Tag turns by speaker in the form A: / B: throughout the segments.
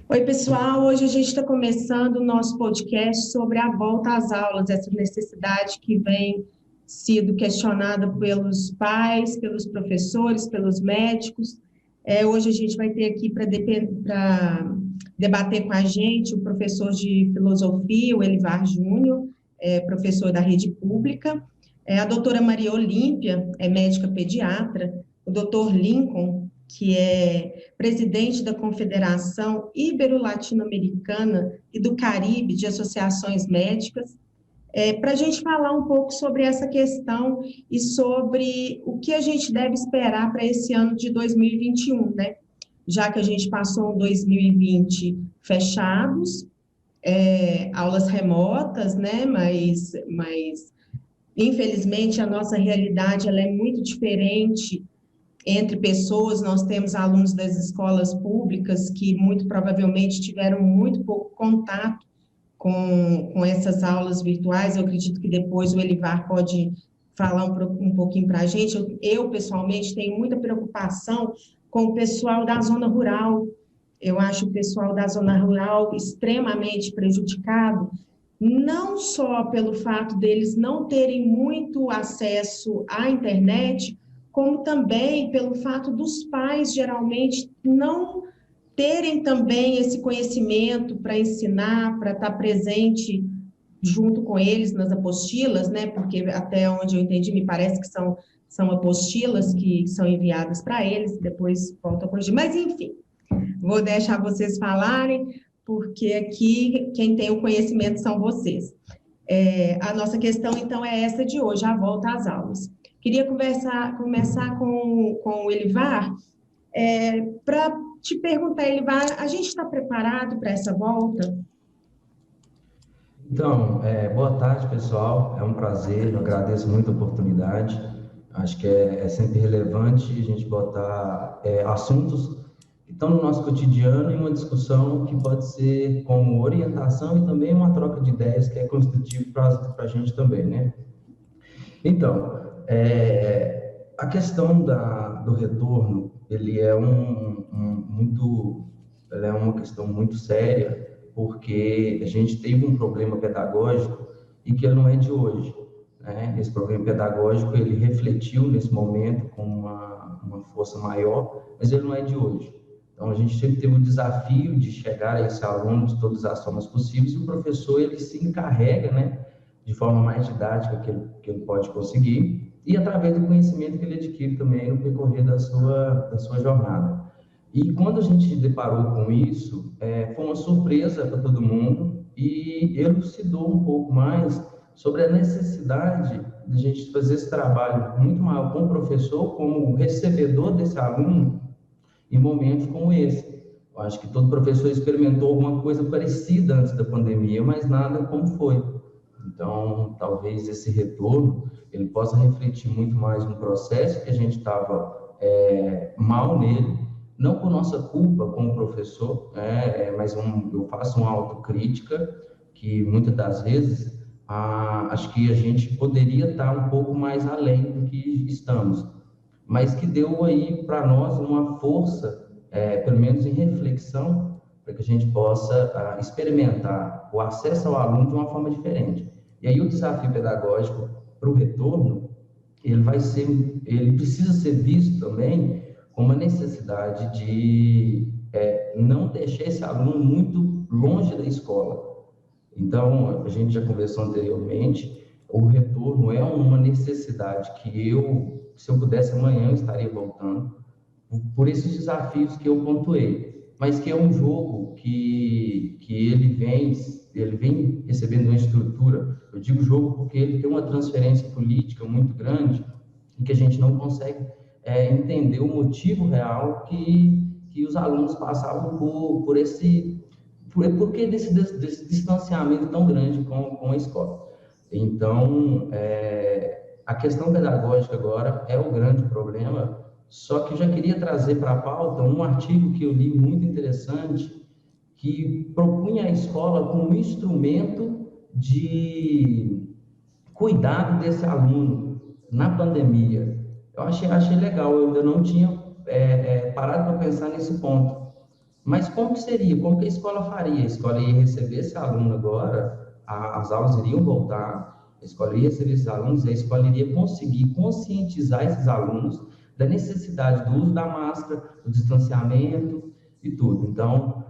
A: Oi, pessoal. Hoje a gente está começando o nosso podcast sobre a volta às aulas, essa necessidade que vem sido questionada pelos pais, pelos professores, pelos médicos. Hoje a gente vai ter aqui para debater com a gente o professor de filosofia, o Elivar Júnior, professor da rede pública, a doutora Maria Olímpia, médica pediatra, o doutor Lincoln, que é presidente da Confederação Ibero-Latino-Americana e do Caribe de Associações Médicas, para a gente falar um pouco sobre essa questão e sobre o que a gente deve esperar para esse ano de 2021, né? Já que a gente passou um 2020 fechados, aulas remotas, né? Mas infelizmente a nossa realidade ela é muito diferente entre pessoas. Nós temos alunos das escolas públicas que muito provavelmente tiveram muito pouco contato com essas aulas virtuais. Eu acredito que depois o Elivar pode falar um pouquinho para a gente. Eu, pessoalmente, tenho muita preocupação com o pessoal da zona rural. Eu acho o pessoal da zona rural extremamente prejudicado, não só pelo fato deles não terem muito acesso à internet, como também pelo fato dos pais geralmente não terem também esse conhecimento para ensinar, para estar presente junto com eles nas apostilas, né? Porque até onde eu entendi, me parece que são apostilas que são enviadas para eles, depois volto a corrigir. Mas, enfim, vou deixar vocês falarem, porque aqui quem tem o conhecimento são vocês. A nossa questão, então, é essa de hoje, a volta às aulas. Queria começar com o Elivar, para te perguntar, Elivar, a gente está preparado para essa volta?
B: Então, boa tarde, pessoal. É um prazer, eu agradeço muito a oportunidade. Acho que é sempre relevante a gente botar assuntos que estão no nosso cotidiano em uma discussão que pode ser como orientação e também uma troca de ideias que é construtivo para a gente também, né? Então, a questão do retorno, ele é ela é uma questão muito séria, porque a gente teve um problema pedagógico e que ele não é de hoje, né? Esse problema pedagógico, ele refletiu nesse momento com uma força maior, mas ele não é de hoje. Então, a gente sempre teve o desafio de chegar a esse aluno de todas as formas possíveis, e o professor, ele se encarrega, né, de forma mais didática que ele pode conseguir, e através do conhecimento que ele adquire também no percorrer da sua jornada. E quando a gente deparou com isso, foi uma surpresa para todo mundo, e elucidou um pouco mais sobre a necessidade de a gente fazer esse trabalho muito maior com o professor, como recebedor desse aluno, em momentos como esse. Eu acho que todo professor experimentou alguma coisa parecida antes da pandemia, mas nada como foi. Então, talvez esse retorno ele possa refletir muito mais no processo que a gente estava mal nele, não por nossa culpa como professor, mas eu faço uma autocrítica que muitas das vezes acho que a gente poderia estar um pouco mais além do que estamos, mas que deu aí para nós uma força, pelo menos em reflexão, para que a gente possa experimentar o acesso ao aluno de uma forma diferente. E aí o desafio pedagógico para o retorno, ele precisa ser visto também como uma necessidade de não deixar esse aluno muito longe da escola. Então, a gente já conversou anteriormente, o retorno é uma necessidade que se eu pudesse amanhã, eu estaria voltando, por esses desafios que eu pontuei, mas que é um jogo que ele vem recebendo uma estrutura. Eu digo jogo porque ele tem uma transferência política muito grande e que a gente não consegue entender o motivo real que os alunos passavam por esse porque desse distanciamento tão grande com a escola. Então, a questão pedagógica agora é o grande problema, só que eu já queria trazer para a pauta um artigo que eu li muito interessante, que propunha a escola como instrumento de cuidado desse aluno na pandemia. Eu achei legal, eu ainda não tinha parado para pensar nesse ponto. Mas como que seria? Como que a escola faria? A escola ia receber esse aluno agora, as aulas iriam voltar, a escola ia receber esses alunos e a escola iria conseguir conscientizar esses alunos da necessidade do uso da máscara, do distanciamento e tudo. Então,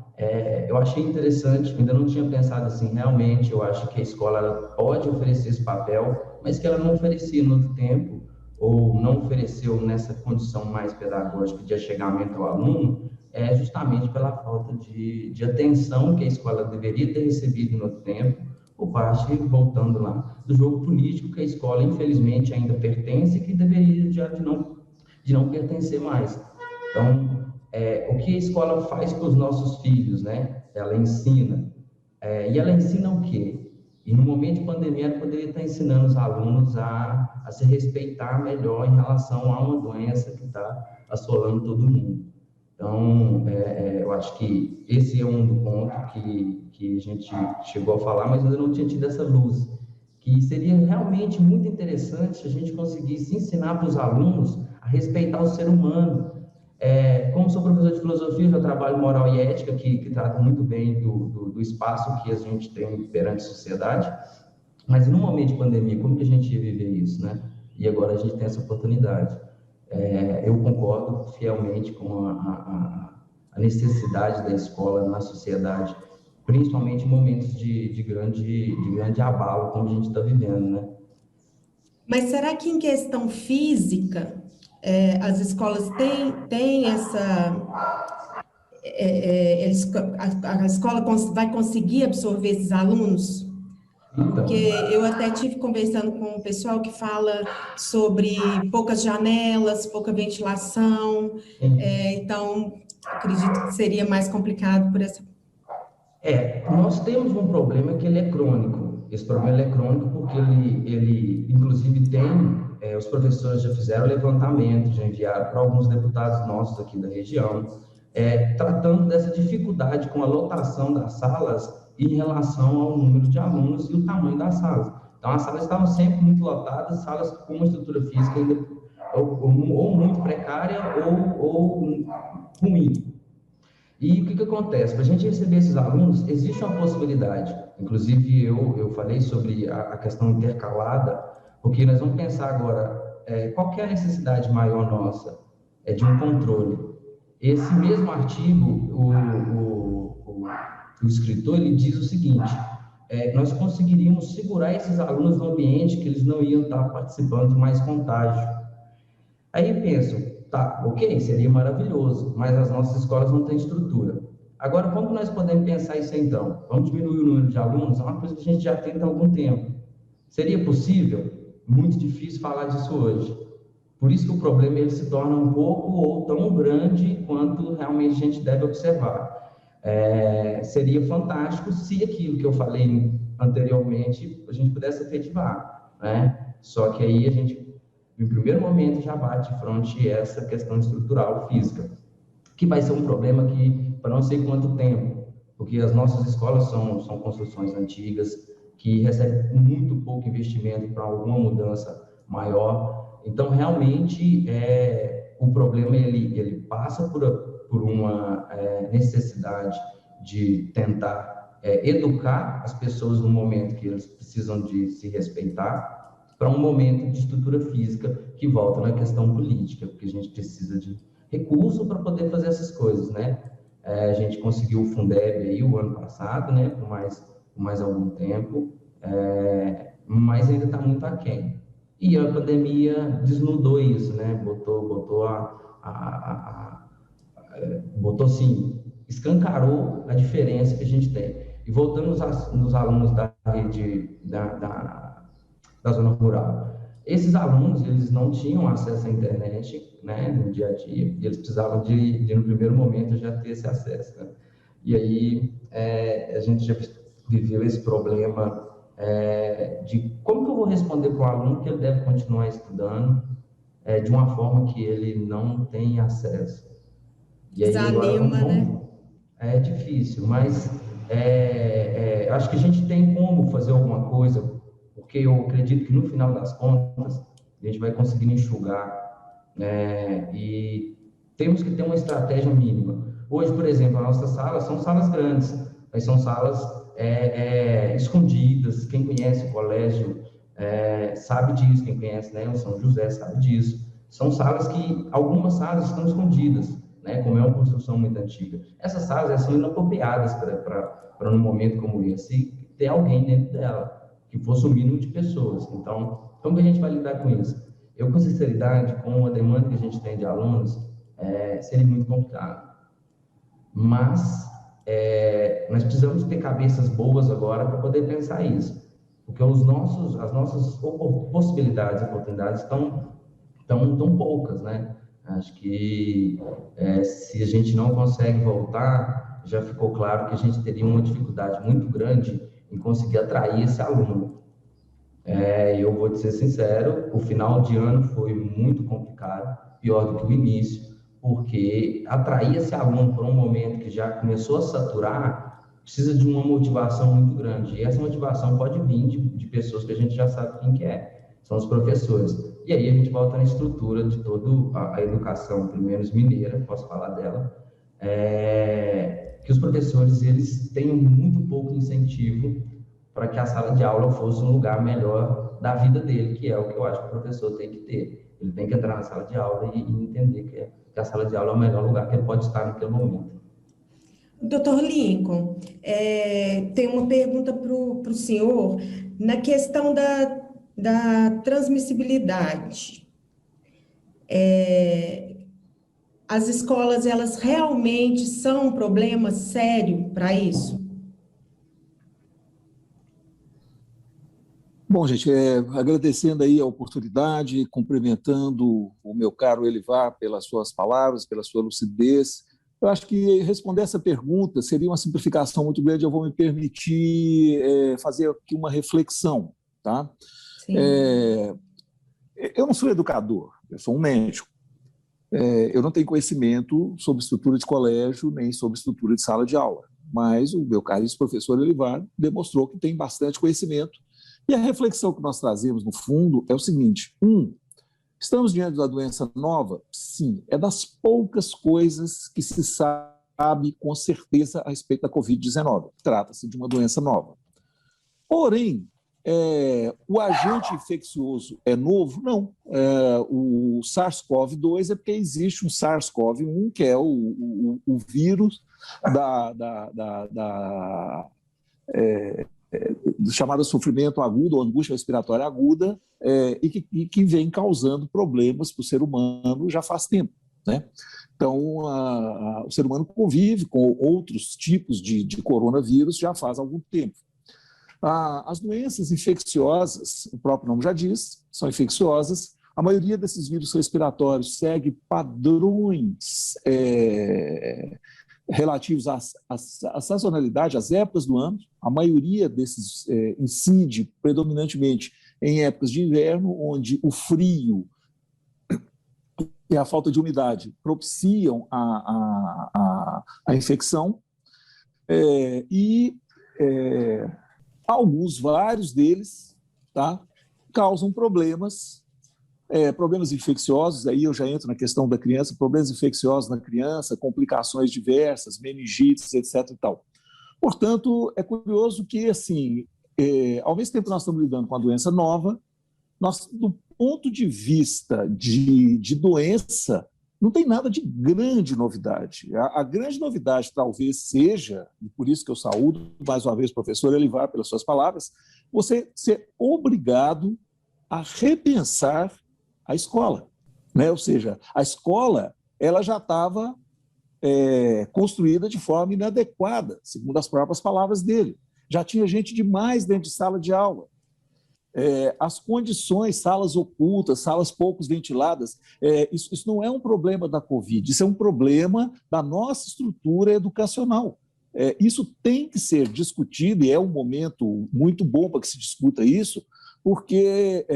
B: eu achei interessante, ainda não tinha pensado assim, realmente, eu acho que a escola ela pode oferecer esse papel, mas que ela não oferecia no outro tempo, ou não ofereceu nessa condição mais pedagógica de achegamento ao aluno, justamente pela falta de atenção que a escola deveria ter recebido no outro tempo, por parte, voltando lá, do jogo político que a escola, infelizmente, ainda pertence e que deveria de não pertencer mais. Então, o que a escola faz com os nossos filhos, né? Ela ensina. E ela ensina o quê? E no momento de pandemia, ela poderia estar ensinando os alunos a se respeitar melhor em relação a uma doença que está assolando todo mundo. Então, eu acho que esse é um ponto que a gente chegou a falar, mas ainda não tinha tido essa luz, que seria realmente muito interessante se a gente conseguisse ensinar para os alunos a respeitar o ser humano. Como sou professor de filosofia, eu trabalho moral e ética, que trata muito bem do espaço que a gente tem perante a sociedade, mas no momento de pandemia, como que a gente ia viver isso, né? E agora a gente tem essa oportunidade. Eu concordo fielmente com a necessidade da escola na sociedade, principalmente em momentos de grande abalo, como a gente está vivendo, né?
A: Mas será que em questão física, as escolas têm a escola vai conseguir absorver esses alunos?
B: Então,
A: Porque eu até tive conversando com o pessoal que fala sobre poucas janelas, pouca ventilação, então acredito que seria mais complicado por essa.
B: Nós temos um problema que ele é crônico. Esse problema é crônico porque ele inclusive tem, os professores já fizeram levantamento, já enviaram para alguns deputados nossos aqui da região, tratando dessa dificuldade com a lotação das salas em relação ao número de alunos e o tamanho das salas. Então, as salas estavam sempre muito lotadas, salas com uma estrutura física ainda ou muito precária ou ruim. E o que acontece? Para a gente receber esses alunos, existe uma possibilidade. Inclusive, eu falei sobre a questão intercalada, porque nós vamos pensar agora, qual que é a necessidade maior nossa? De um controle. Esse mesmo artigo, o escritor, ele diz o seguinte, nós conseguiríamos segurar esses alunos no ambiente que eles não iam estar participando de mais contágio. Aí eu penso, tá, ok, seria maravilhoso, mas as nossas escolas não têm estrutura. Agora, como nós podemos pensar isso então? Vamos diminuir o número de alunos? É uma coisa que a gente já tenta há algum tempo. Seria possível? Muito difícil falar disso hoje. Por isso que o problema ele se torna um pouco ou tão grande quanto realmente a gente deve observar. Seria fantástico se aquilo que eu falei anteriormente a gente pudesse efetivar, né? Só que aí a gente, no primeiro momento, já bate de frente essa questão estrutural, física, que vai ser um problema que, para não sei quanto tempo, porque as nossas escolas são construções antigas, que recebem muito pouco investimento para alguma mudança maior. Então, realmente, o problema ele passa por uma necessidade de tentar educar as pessoas no momento que eles precisam de se respeitar, para um momento de estrutura física que volta na questão política, porque a gente precisa de recurso para poder fazer essas coisas, né? A gente conseguiu o Fundeb aí o ano passado, né? Por mais algum tempo, mas ainda está muito aquém. E a pandemia desnudou isso, né? Botou assim, escancarou a diferença que a gente tem. E voltando nos alunos da rede da zona rural, esses alunos eles não tinham acesso à internet, né, no dia a dia, e eles precisavam de no primeiro momento já ter esse acesso, né? E aí a gente já viveu esse problema de como que eu vou responder para o aluno que ele deve continuar estudando de uma forma que ele não tem acesso. E aí
A: Desanima,
B: agora
A: né?
B: é difícil, mas acho que a gente tem como fazer alguma coisa, porque eu acredito que no final das contas a gente vai conseguindo enxugar, e temos que ter uma estratégia mínima. Hoje, por exemplo, as nossas salas são salas grandes, mas são salas escondidas. Quem conhece o colégio sabe disso, quem conhece, né, o São José sabe disso. São salas que, algumas salas estão escondidas, né, como é uma construção muito antiga. Essas salas são inapropriadas para um momento como esse, ter alguém dentro dela, que fosse o mínimo de pessoas. Então, como que a gente vai lidar com isso? Eu, com sinceridade, com a demanda que a gente tem de alunos, seria muito complicado. Mas nós precisamos ter cabeças boas agora para poder pensar isso, porque as nossas possibilidades e oportunidades estão tão poucas, né? Acho que se a gente não consegue voltar, já ficou claro que a gente teria uma dificuldade muito grande em conseguir atrair esse aluno. Eu vou te ser sincero, o final de ano foi muito complicado, pior do que o início, porque atrair esse aluno para um momento que já começou a saturar, precisa de uma motivação muito grande. E essa motivação pode vir de pessoas que a gente já sabe quem que é, são os professores. E aí a gente volta na estrutura de toda a educação, pelo menos mineira, posso falar dela, que os professores eles têm muito pouco incentivo para que a sala de aula fosse um lugar melhor da vida dele, que é o que eu acho que o professor tem que ter. Ele tem que entrar na sala de aula e entender que a sala de aula é o melhor lugar que ele pode estar naquele momento.
A: Doutor Lincoln, tem uma pergunta para o senhor na questão da transmissibilidade. As escolas, elas realmente são um problema sério para isso?
C: Bom, gente, agradecendo aí a oportunidade, cumprimentando o meu caro Elivar pelas suas palavras, pela sua lucidez. Eu acho que responder essa pergunta seria uma simplificação muito grande. Eu vou me permitir fazer aqui uma reflexão, tá? Eu não sou educador, eu sou um médico. Eu não tenho conhecimento sobre estrutura de colégio, nem sobre estrutura de sala de aula, mas o meu caríssimo professor Elivar demonstrou que tem bastante conhecimento. E a reflexão que nós trazemos, no fundo, é o seguinte: estamos diante da doença nova? Sim, é das poucas coisas que se sabe com certeza a respeito da Covid-19. Trata-se de uma doença nova. Porém, o agente infeccioso é novo? Não. O SARS-CoV-2 é porque existe um SARS-CoV-1, que é o vírus do chamado sofrimento agudo ou angústia respiratória aguda, e que vem causando problemas para o ser humano já faz tempo, né? Então, o ser humano convive com outros tipos de coronavírus já faz algum tempo. As doenças infecciosas, o próprio nome já diz, são infecciosas. A maioria desses vírus respiratórios segue padrões relativos à sazonalidade, às épocas do ano. A maioria desses incide predominantemente em épocas de inverno, onde o frio e a falta de umidade propiciam a infecção. Vários deles, tá, causam problemas infecciosos. Aí eu já entro na questão da criança, problemas infecciosos na criança, complicações diversas, meningites, etc. e tal. Portanto, é curioso que, assim, ao mesmo tempo que nós estamos lidando com a doença nova, nós, do ponto de vista de doença, não tem nada de grande novidade. A grande novidade talvez seja, e por isso que eu saúdo mais uma vez o professor Elivar pelas suas palavras, você ser obrigado a repensar a escola, né? Ou seja, a escola ela já estava construída de forma inadequada, segundo as próprias palavras dele. Já tinha gente demais dentro de sala de aula. As condições, salas ocultas, salas pouco ventiladas, isso não é um problema da Covid, isso é um problema da nossa estrutura educacional. Isso tem que ser discutido, e é um momento muito bom para que se discuta isso, porque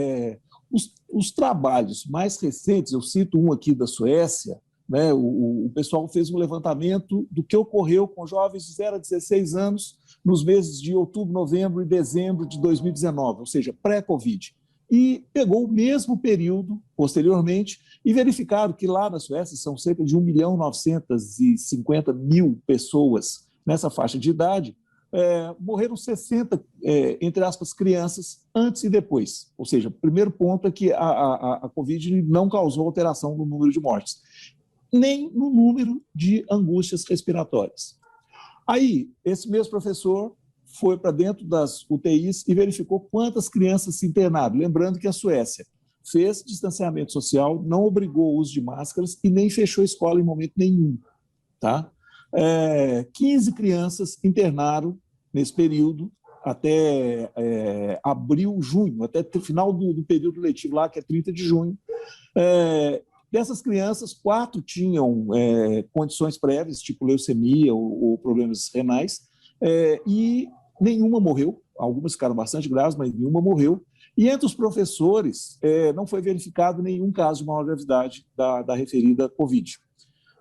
C: os trabalhos mais recentes, eu cito um aqui da Suécia, né, o pessoal fez um levantamento do que ocorreu com jovens de 0 a 16 anos nos meses de outubro, novembro e dezembro de 2019, ou seja, pré-Covid. e pegou o mesmo período, posteriormente, e verificaram que lá na Suécia são cerca de 1.950.000 pessoas nessa faixa de idade, morreram 60, entre aspas, crianças antes e depois. Ou seja, o primeiro ponto é que a Covid não causou alteração no número de mortes, nem no número de angústias respiratórias. Aí, esse mesmo professor foi para dentro das UTIs e verificou quantas crianças se internaram. Lembrando que a Suécia fez distanciamento social, não obrigou o uso de máscaras e nem fechou a escola em momento nenhum. Tá? 15 crianças internaram nesse período, até abril, junho, até o final do período letivo lá, que é 30 de junho. Dessas crianças, 4 tinham condições prévias, tipo leucemia ou problemas renais, e nenhuma morreu. Algumas ficaram bastante graves, mas nenhuma morreu. E entre os professores, não foi verificado nenhum caso de maior gravidade da referida Covid.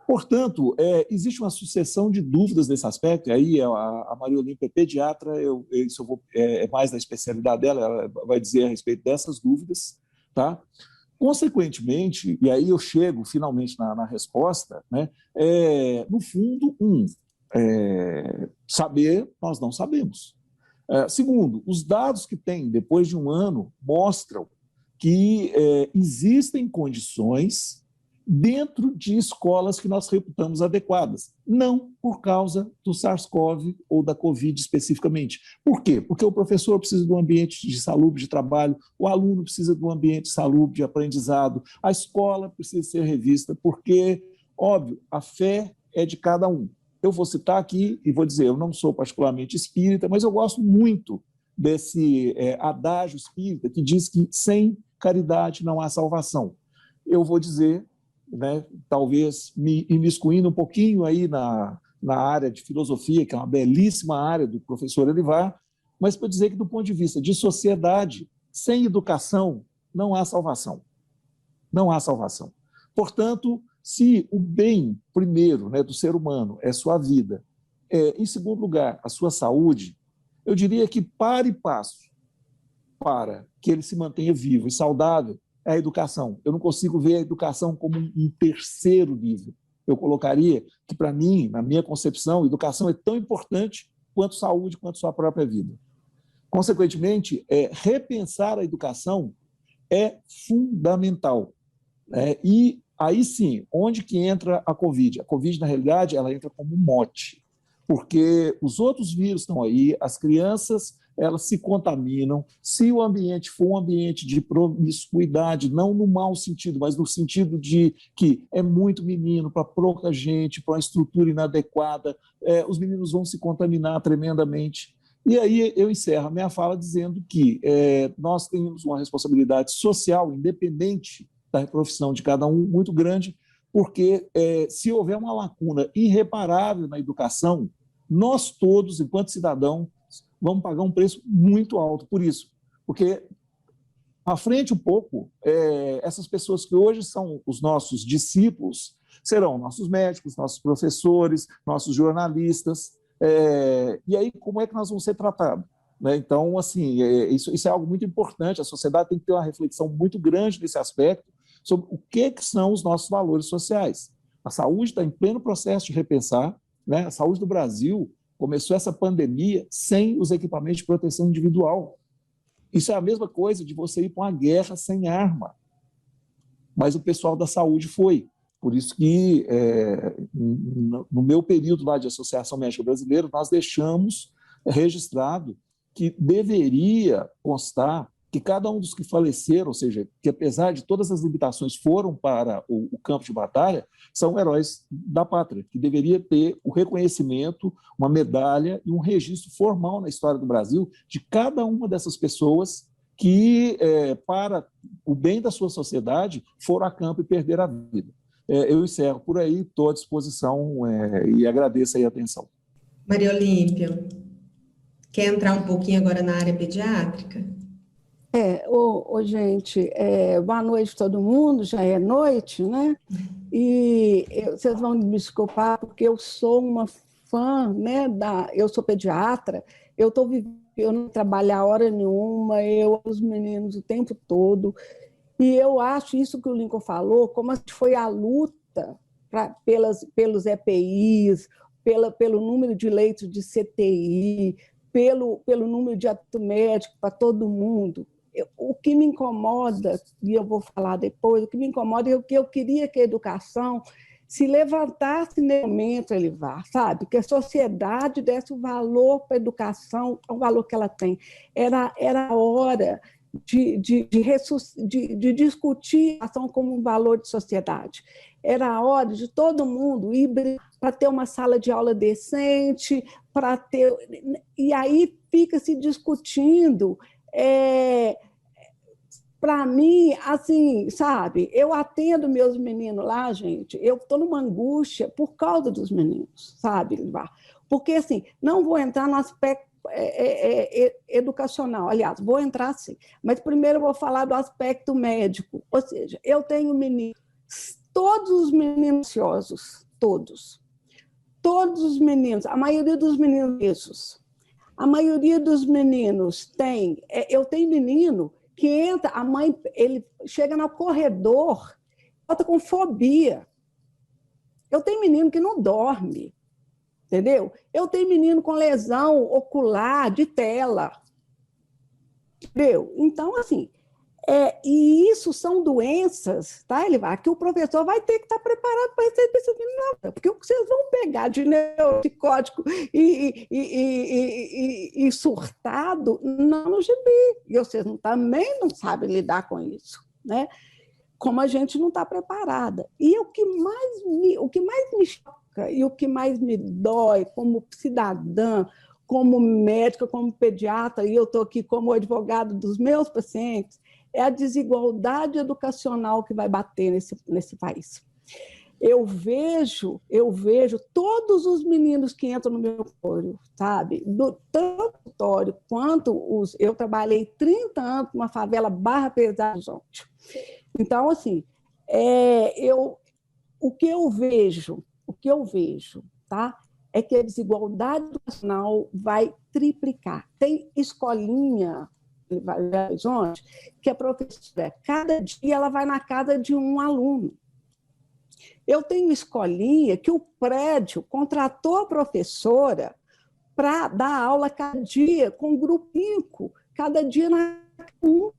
C: Portanto, existe uma sucessão de dúvidas nesse aspecto, e aí a Maria Olímpia é pediatra, é mais da especialidade dela, ela vai dizer a respeito dessas dúvidas, tá? Consequentemente, e aí eu chego finalmente na resposta, né, no fundo, saber, nós não sabemos. Segundo, os dados que tem depois de um ano mostram que existem condições dentro de escolas que nós reputamos adequadas, não por causa do SARS-CoV ou da Covid especificamente. Por quê? Porque o professor precisa de um ambiente de salubre de trabalho, o aluno precisa de um ambiente salubre de aprendizado, a escola precisa ser revista, porque, óbvio, a fé é de cada um. Eu vou citar aqui e vou dizer, eu não sou particularmente espírita, mas eu gosto muito desse adágio espírita que diz que sem caridade não há salvação. Eu vou dizer, né, talvez me imiscuindo um pouquinho aí na área de filosofia, que é uma belíssima área do professor Elivar, mas para dizer que, do ponto de vista de sociedade, sem educação, não há salvação. Não há salvação. Portanto, se o bem, primeiro, né, do ser humano é sua vida, em segundo lugar, a sua saúde, eu diria que para e passo para que ele se mantenha vivo e saudável é a educação. Eu não consigo ver a educação como um terceiro nível. Eu colocaria que, para mim, na minha concepção, a educação é tão importante quanto saúde, quanto sua própria vida. Consequentemente, repensar a educação é fundamental. E aí sim, onde que entra a Covid? A Covid, na realidade, ela entra como um mote, porque os outros vírus estão aí, as crianças elas se contaminam. Se o ambiente for um ambiente de promiscuidade, não no mau sentido, mas no sentido de que é muito menino para pouca gente, para uma estrutura inadequada, os meninos vão se contaminar tremendamente. E aí eu encerro a minha fala dizendo que nós temos uma responsabilidade social, independente da profissão de cada um, muito grande, porque se houver uma lacuna irreparável na educação, nós todos, enquanto cidadãos, vamos pagar um preço muito alto por isso. Porque, à frente um pouco, essas pessoas que hoje são os nossos discípulos serão nossos médicos, nossos professores, nossos jornalistas. E aí, como é que nós vamos ser tratados? Né? Então, assim, isso é algo muito importante. A sociedade tem que ter uma reflexão muito grande nesse aspecto sobre o que são os nossos valores sociais. A saúde está em pleno processo de repensar, né? A saúde do Brasil começou essa pandemia sem os equipamentos de proteção individual. Isso é a mesma coisa de você ir para uma guerra sem arma. Mas o pessoal da saúde foi. Por isso que, no meu período lá de Associação Médica Brasileira, nós deixamos registrado que deveria constar que cada um dos que faleceram, ou seja, que apesar de todas as limitações foram para o campo de batalha, são heróis da pátria, que deveria ter o reconhecimento, uma medalha e um registro formal na história do Brasil de cada uma dessas pessoas que, para o bem da sua sociedade, foram a campo e perderam a vida. Eu encerro por aí, estou à disposição e agradeço aí a atenção.
A: Maria Olímpia, quer entrar um pouquinho agora na área pediátrica?
D: Gente, boa noite todo mundo, já é noite, né? E vocês vão me desculpar porque eu sou uma fã, né, eu sou pediatra, eu não trabalho a hora nenhuma, eu os meninos o tempo todo, e eu acho isso que o Lincoln falou, como foi a luta pelos EPIs, pelo número de leitos de CTI, pelo número de ato médico para todo mundo. O que me incomoda, e eu vou falar depois, o que me incomoda é que eu queria que a educação se levantasse nesse momento, Elivar, sabe? Que a sociedade desse o valor para a educação, o valor que ela tem. Era a hora de discutir a ação como um valor de sociedade. Era a hora de todo mundo ir para ter uma sala de aula decente, para ter... E aí fica se discutindo... Para mim, assim, sabe, eu atendo meus meninos lá, gente, eu estou numa angústia por causa dos meninos, sabe, Livar? Porque, assim, não vou entrar no aspecto educacional, aliás, vou entrar sim, mas primeiro eu vou falar do aspecto médico, ou seja, eu tenho meninos, todos os meninos ansiosos, todos os meninos, a maioria dos meninos isso, a maioria dos meninos tem, eu tenho menino que entra, a mãe, ele chega no corredor, volta com fobia. Eu tenho menino que não dorme, entendeu? Eu tenho menino com lesão ocular de tela, entendeu? Então, assim, e isso são doenças, tá, Elivar, que o professor vai ter que estar preparado para receber esses meninos, porque o que vocês vão pegar de neuropsicótico e surtado, não no gibi, e vocês também não sabem lidar com isso, né? Como a gente não está preparada. E o que mais me choca e o que mais me dói como cidadã, como médica, como pediatra, e eu estou aqui como advogado dos meus pacientes, é a desigualdade educacional que vai bater nesse país. Eu vejo todos os meninos que entram no meu consultório, sabe? Tanto o consultório quanto os... Eu trabalhei 30 anos numa favela Barra Pesada, gente. Então, assim, o que eu vejo, tá? É que a desigualdade educacional vai triplicar. Tem escolinha que a professora, cada dia, ela vai na casa de um aluno. Eu tenho escolinha que o prédio contratou a professora para dar aula cada dia, com um grupinho, cada dia na um.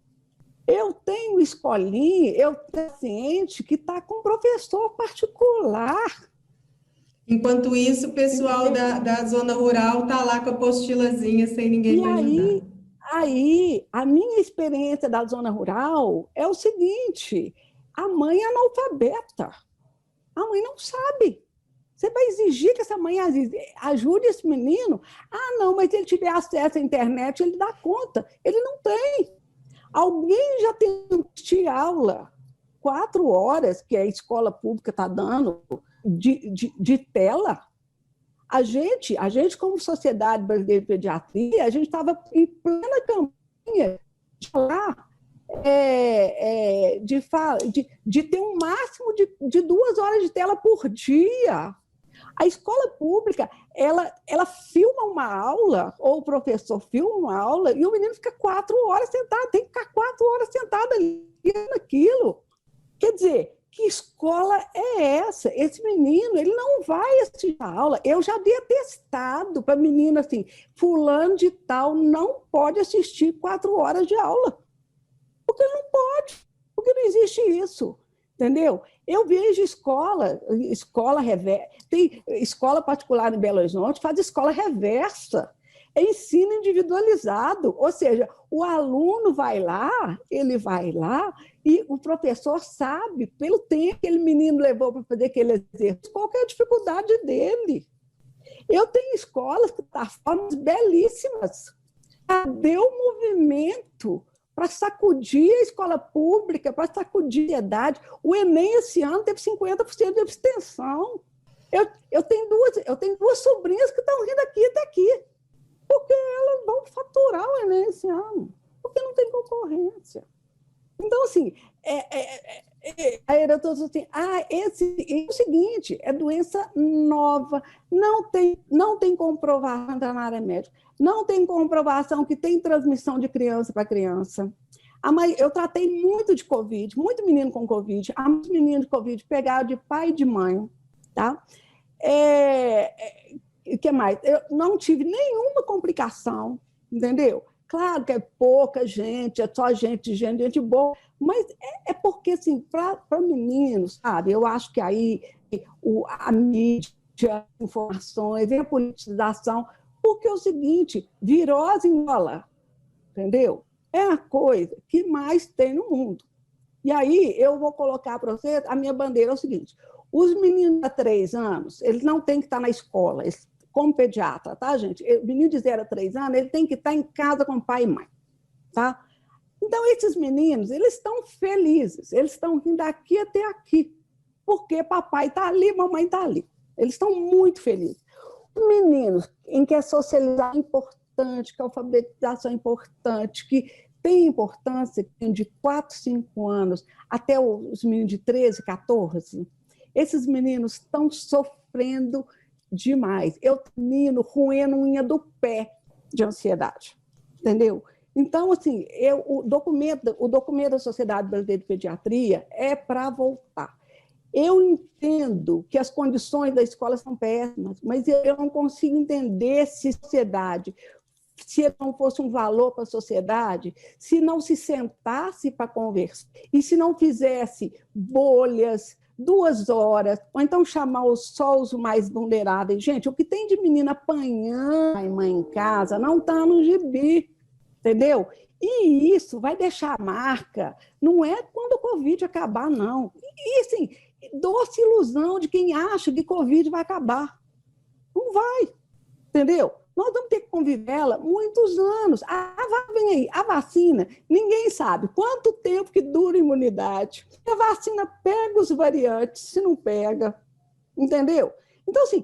D: Eu tenho escolinha, eu tenho paciente que está com professor particular.
A: Enquanto isso, o pessoal da zona rural está lá com a apostilazinha sem ninguém para ajudar.
D: Aí, a minha experiência da zona rural é o seguinte, a mãe é analfabeta, a mãe não sabe. Você vai exigir que essa mãe ajude esse menino? Ah, não, mas se ele tiver acesso à internet, ele dá conta. Ele não tem. Alguém já tem aula 4 horas, que a escola pública está dando, de tela? A gente, como Sociedade Brasileira de Pediatria, a gente estava em plena campanha de falar, de ter um máximo de 2 horas de tela por dia. A escola pública, ela filma uma aula, ou o professor filma uma aula, e o menino fica 4 horas sentado, tem que ficar 4 horas sentado ali naquilo. Quer dizer, que escola é essa? Esse menino, ele não vai assistir a aula. Eu já dei atestado para menino assim, fulano de tal não pode assistir 4 horas de aula. Porque ele não pode, porque não existe isso. Entendeu? Eu vejo escola reversa, tem escola particular em Belo Horizonte, faz escola reversa, é ensino individualizado, ou seja, o aluno ele vai lá e o professor sabe, pelo tempo que aquele menino levou para fazer aquele exercício, qual que é a dificuldade dele. Eu tenho escolas que têm formas belíssimas. Cadê o movimento para sacudir a escola pública, para sacudir a sociedade? O Enem esse ano teve 50% de abstenção. Eu tenho duas sobrinhas que estão rindo aqui até aqui, porque elas vão faturar o Enem esse ano, porque não tem concorrência. Então, assim, a doutora disse assim, é o seguinte, é doença nova, não tem comprovação da área médica, não tem comprovação que tem transmissão de criança para criança. Eu tratei muito de Covid, muito menino com Covid, muitos meninos de Covid pegaram de pai e de mãe, tá? O que mais? Eu não tive nenhuma complicação, entendeu? Claro que é pouca gente, é só gente boa, mas é porque, assim, para meninos, sabe? Eu acho que aí a mídia, informações, a politização, porque é o seguinte, virose embola, entendeu? É a coisa que mais tem no mundo. E aí eu vou colocar para você, a minha bandeira é o seguinte, os meninos de 3 anos, eles não têm que estar na escola, como pediatra, tá, gente? O menino de 0 a 3 anos, ele tem que estar em casa com pai e mãe, tá? Então, esses meninos, eles estão felizes, eles estão vindo daqui até aqui, porque papai está ali, mamãe está ali. Eles estão muito felizes. Os meninos em que a socialização é importante, que a alfabetização é importante, que tem importância de 4, 5 anos até os meninos de 13, 14, esses meninos estão sofrendo demais. Eu menino roendo unha do pé de ansiedade, entendeu? Então, assim, o documento da Sociedade Brasileira de Pediatria é para voltar. Eu entendo que as condições da escola são péssimas, mas eu não consigo entender se sociedade, se não fosse um valor para a sociedade, se não se sentasse para conversar e se não fizesse bolhas, 2 horas, ou então chamar só os mais vulneráveis. Gente, o que tem de menina apanhando mãe em casa não está no gibi, entendeu? E isso vai deixar marca, não é quando o Covid acabar, não. E assim, doce ilusão de quem acha que Covid vai acabar. Não vai, entendeu? Nós vamos ter que conviver ela muitos anos. Vem aí, a vacina, ninguém sabe quanto tempo que dura a imunidade. A vacina pega os variantes, se não pega, entendeu? Então, assim,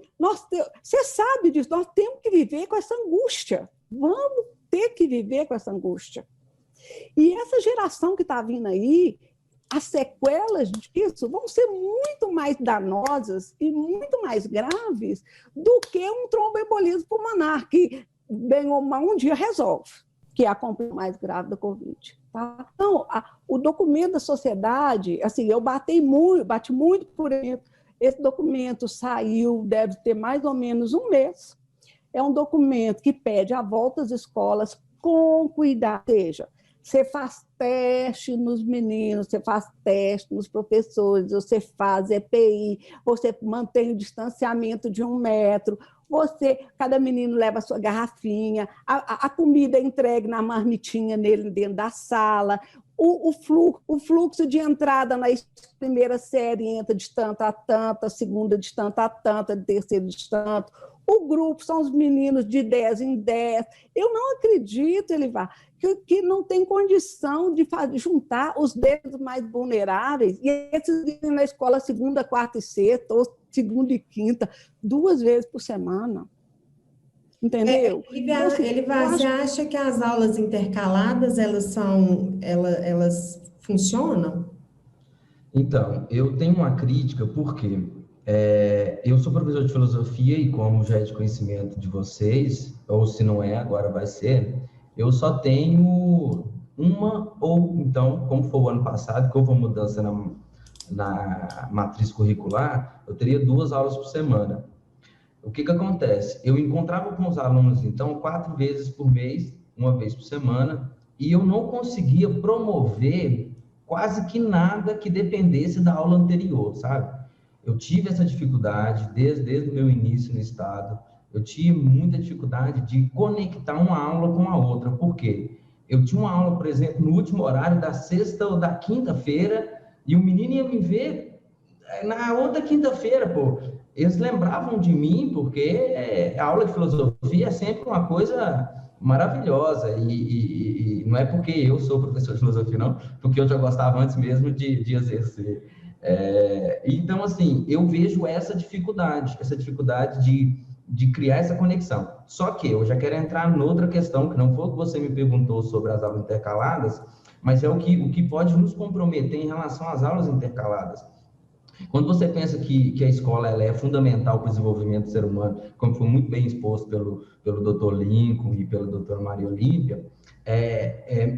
D: você sabe disso, nós temos que viver com essa angústia. Vamos ter que viver com essa angústia. E essa geração que está vindo aí, as sequelas disso vão ser muito mais danosas e muito mais graves do que um tromboembolismo pulmonar, que, bem ou mal, um dia resolve, que é a complicação mais grave da Covid. Tá? Então, o documento da sociedade, assim, eu bati muito por ele. Esse documento saiu, deve ter mais ou menos 1 mês. É um documento que pede a volta às escolas com cuidado, ou seja, você faz teste nos meninos, você faz teste nos professores, você faz EPI, você mantém o distanciamento de 1 metro, cada menino leva a sua garrafinha, a comida é entregue na marmitinha nele dentro da sala, o fluxo de entrada na primeira série entra de tanto a tanto, a segunda de tanto a tanto, a terceira de tanto. O grupo são os meninos de 10 em 10. Eu não acredito, Elivar, que não tem condição de juntar os 10 mais vulneráveis e esses na escola segunda, quarta e sexta, ou segunda e quinta, 2 vezes por semana. Entendeu?
A: Elivar, você acha que as aulas intercaladas, elas funcionam?
B: Então, eu tenho uma crítica, porque eu sou professor de filosofia e, como já é de conhecimento de vocês, ou se não é, agora vai ser, eu só tenho uma, ou então, como foi o ano passado, que houve uma mudança na matriz curricular, eu teria 2 aulas por semana. O que acontece? Eu encontrava com os alunos, então, 4 vezes por mês, 1 vez por semana, e eu não conseguia promover quase que nada que dependesse da aula anterior, sabe? Eu tive essa dificuldade desde o meu início no estado. Eu tive muita dificuldade de conectar uma aula com a outra. Por quê? Eu tinha uma aula, por exemplo, no último horário da sexta ou da quinta-feira, e o menino ia me ver na outra quinta-feira, pô. Eles lembravam de mim, porque a aula de filosofia é sempre uma coisa maravilhosa. E não é porque eu sou professor de filosofia, não, porque eu já gostava antes mesmo de exercer. Então, assim, eu vejo essa dificuldade de criar essa conexão. Só que eu já quero entrar noutra questão, que não foi o que você me perguntou sobre as aulas intercaladas, mas é o que pode nos comprometer em relação às aulas intercaladas. Quando você pensa que a escola ela é fundamental para o desenvolvimento do ser humano, como foi muito bem exposto pelo Dr. Lincoln e pela doutora Maria Olímpia,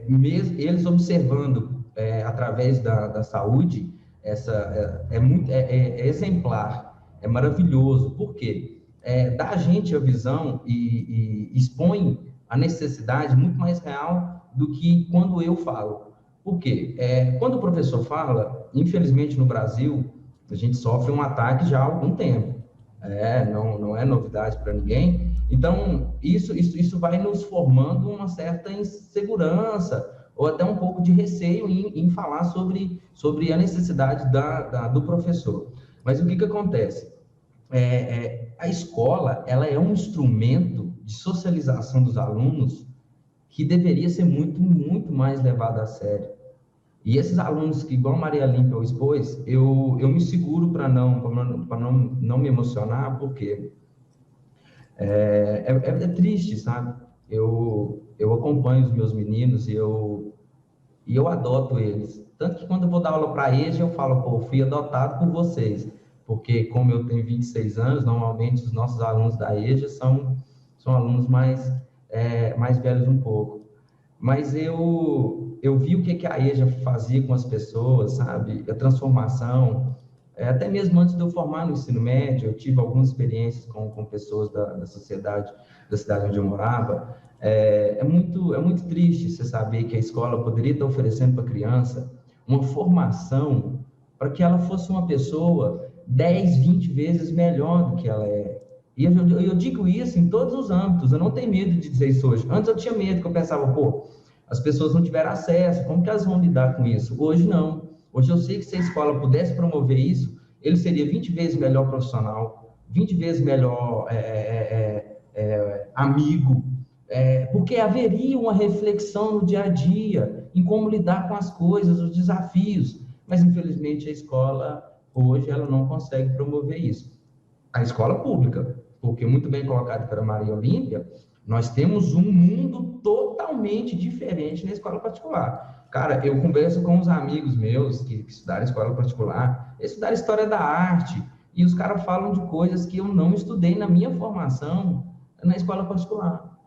B: mesmo eles observando através da saúde, é exemplar, é maravilhoso. Por quê? Dá a gente a visão e expõe a necessidade muito mais real do que quando eu falo. Por quê? Quando o professor fala, infelizmente no Brasil, a gente sofre um ataque já há algum tempo. Não é novidade para ninguém. Então, isso vai nos formando uma certa insegurança ou até um pouco de receio em falar sobre a necessidade do professor. Mas o que acontece? A escola ela é um instrumento de socialização dos alunos que deveria ser muito, muito mais levado a sério. E esses alunos que, igual a Maria Olímpia expôs, eu me seguro para não me emocionar, porque é triste, sabe? Eu acompanho os meus meninos e eu adoto eles. Tanto que quando eu vou dar aula para eles, eu falo, pô, fui adotado por vocês. Porque como eu tenho 26 anos, normalmente os nossos alunos da EJA são alunos mais velhos um pouco. Mas eu vi o que a EJA fazia com as pessoas, sabe? A transformação. Até mesmo antes de eu formar no ensino médio, eu tive algumas experiências com pessoas da sociedade, da cidade onde eu morava. É muito triste você saber que a escola poderia estar oferecendo para a criança uma formação para que ela fosse uma pessoa 10, 20 vezes melhor do que ela é. E eu digo isso em todos os âmbitos, eu não tenho medo de dizer isso hoje. Antes eu tinha medo, que eu pensava, pô, as pessoas não tiveram acesso, como que elas vão lidar com isso? Hoje não. Hoje eu sei que se a escola pudesse promover isso, ele seria 20 vezes melhor profissional, 20 vezes melhor amigo, porque haveria uma reflexão no dia a dia, em como lidar com as coisas, os desafios. Mas, infelizmente, a escola, hoje, ela não consegue promover isso. A escola pública, porque, muito bem colocado pela Maria Olímpia, nós temos um mundo totalmente diferente na escola particular. Cara, eu converso com uns amigos meus que estudaram escola particular, eles estudaram história da arte, e os caras falam de coisas que eu não estudei na minha formação na escola particular.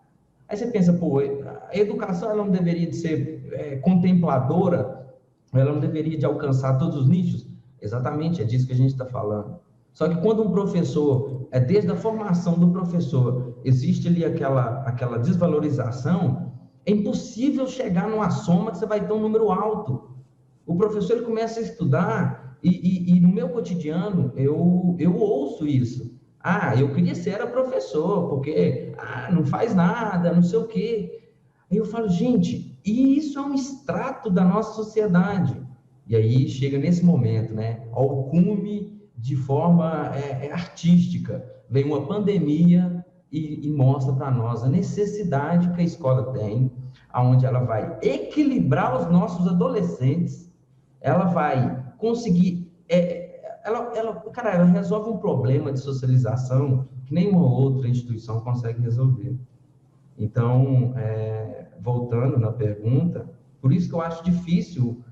B: Aí você pensa, pô, a educação ela não deveria de ser contempladora, ela não deveria de alcançar todos os nichos? Exatamente, é disso que a gente está falando. Só que quando um professor, desde a formação do professor, existe ali aquela desvalorização, é impossível chegar numa soma que você vai ter um número alto. O professor ele começa a estudar e no meu cotidiano eu ouço isso. Eu queria ser professor, porque não faz nada, não sei o quê. Aí eu falo, gente, e isso é um extrato da nossa sociedade. E aí chega nesse momento, né, ao cume de forma artística. Vem uma pandemia e mostra para nós a necessidade que a escola tem, onde ela vai equilibrar os nossos adolescentes, ela vai conseguir... ela resolve um problema de socialização que nenhuma outra instituição consegue resolver. Então, voltando na pergunta, por isso que eu acho difícil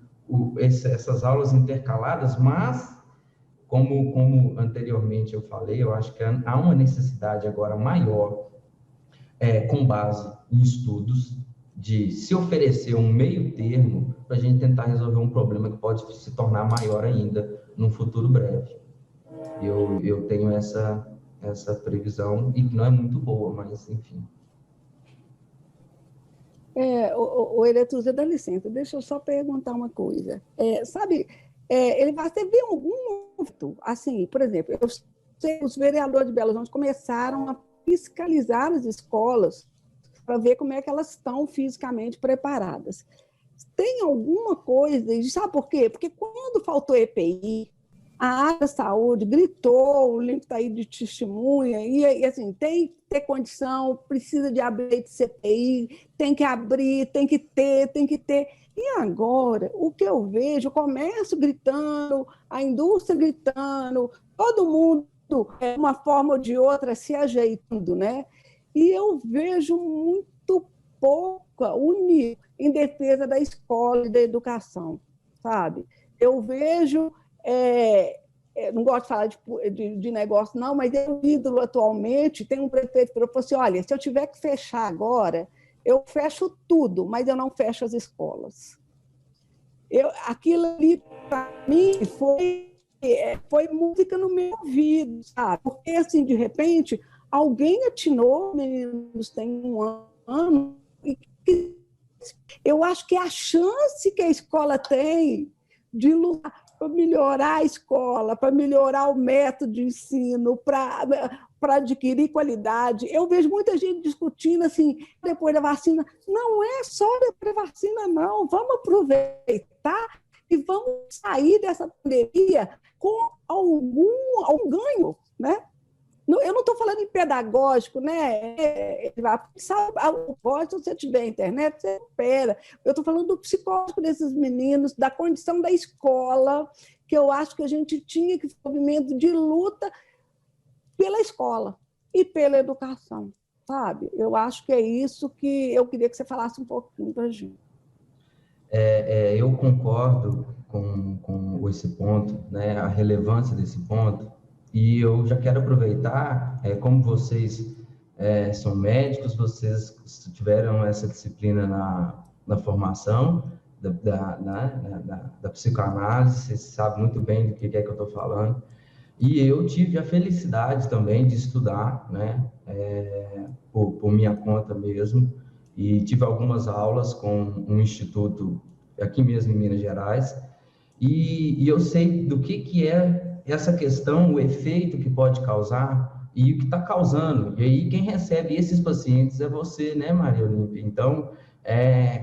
B: essas aulas intercaladas, mas, como anteriormente eu falei, eu acho que há uma necessidade agora maior, com base em estudos, de se oferecer um meio termo para a gente tentar resolver um problema que pode se tornar maior ainda num futuro breve. Eu tenho essa previsão, e que não é muito boa, mas enfim.
D: Eretuza, dá licença, deixa eu só perguntar uma coisa. Você vê algum assim, por exemplo, eu sei que os vereadores de Belo Horizonte começaram a fiscalizar as escolas para ver como é que elas estão fisicamente preparadas. Tem alguma coisa, e sabe por quê? Porque quando faltou EPI, a área da saúde gritou, o link está aí de testemunha, e assim, tem que ter condição, precisa de abrir de CPI, tem que abrir, tem que ter. E agora, o que eu vejo, o comércio gritando, a indústria gritando, todo mundo uma forma ou de outra se ajeitando, né? E eu vejo muito pouca união em defesa da escola e da educação, sabe? Eu vejo, não gosto de falar de negócio, não, mas eu ídolo atualmente, tem um prefeito que falou assim, olha, se eu tiver que fechar agora, eu fecho tudo, mas eu não fecho as escolas. Aquilo ali, para mim, foi música no meu ouvido, sabe? Porque, assim, de repente, alguém atinou, meninos, tem um ano, e eu acho que a chance que a escola tem de lutar para melhorar a escola, para melhorar o método de ensino, para adquirir qualidade. Eu vejo muita gente discutindo assim, depois da vacina. Não é só depois da vacina, não. Vamos aproveitar e vamos sair dessa pandemia com algum ganho, né? Eu não estou falando em pedagógico, né? Se você tiver internet, você espera. Eu estou falando do psicológico desses meninos, da condição da escola, que eu acho que a gente tinha que ter um movimento de luta pela escola e pela educação, sabe? Eu acho que é isso que eu queria que você falasse um pouquinho para a gente.
B: Eu concordo com esse ponto, né? A relevância desse ponto. E eu já quero aproveitar, como vocês são médicos, vocês tiveram essa disciplina na formação da psicoanálise, vocês sabem muito bem do que é que eu estou falando. E eu tive a felicidade também de estudar, né, por minha conta mesmo, e tive algumas aulas com um instituto aqui mesmo em Minas Gerais, e eu sei do que é essa questão, o efeito que pode causar e o que está causando. E aí quem recebe esses pacientes é você, né, Maria Olímpia? Então,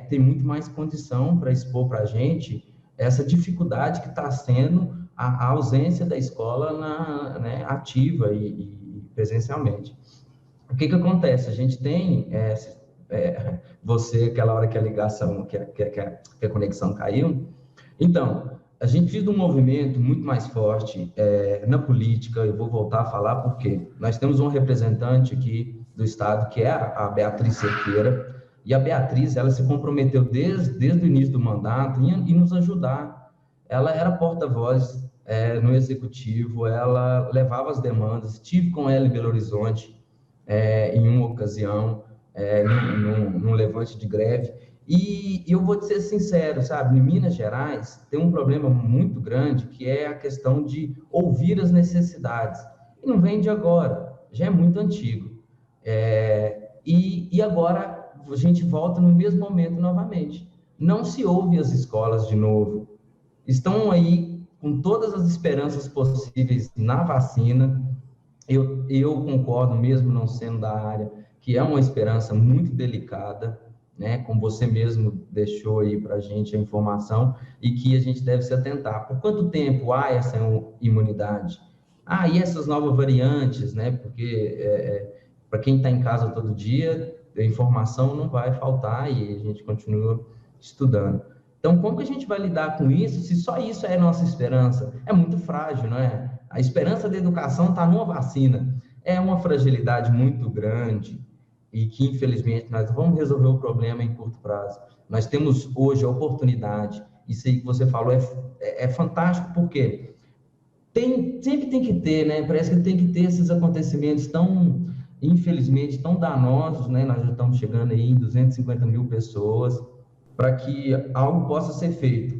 B: tem muito mais condição para expor para a gente essa dificuldade que está sendo a ausência da escola né, ativa e presencialmente. O que acontece? A gente tem, aquela hora que a ligação, que a conexão caiu, então, a gente fez um movimento muito mais forte na política. Eu vou voltar a falar porque nós temos um representante aqui do Estado, que é a Beatriz Cerqueira, e a Beatriz, ela se comprometeu desde o início do mandato em nos ajudar. Ela era porta-voz no Executivo, ela levava as demandas, estive com ela em Belo Horizonte em uma ocasião, num levante de greve. E eu vou te ser sincero, sabe, em Minas Gerais tem um problema muito grande, que é a questão de ouvir as necessidades. E não vem de agora, já é muito antigo. E agora a gente volta no mesmo momento novamente. Não se ouve as escolas de novo. Estão aí com todas as esperanças possíveis na vacina. Eu concordo, mesmo não sendo da área, que é uma esperança muito delicada, né, como você mesmo deixou aí para a gente a informação, e que a gente deve se atentar. Por quanto tempo há essa imunidade? E essas novas variantes, né, porque para quem está em casa todo dia, a informação não vai faltar e a gente continua estudando. Então, como que a gente vai lidar com isso, se só isso é a nossa esperança? É muito frágil, não é? A esperança da educação está numa vacina. É uma fragilidade muito grande, e que, infelizmente, nós vamos resolver o problema em curto prazo. Nós temos hoje a oportunidade, isso aí que você falou é fantástico, porque sempre tem que ter, né? Parece que tem que ter esses acontecimentos tão, infelizmente, tão danosos, né? Nós já estamos chegando aí em 250 mil pessoas, para que algo possa ser feito.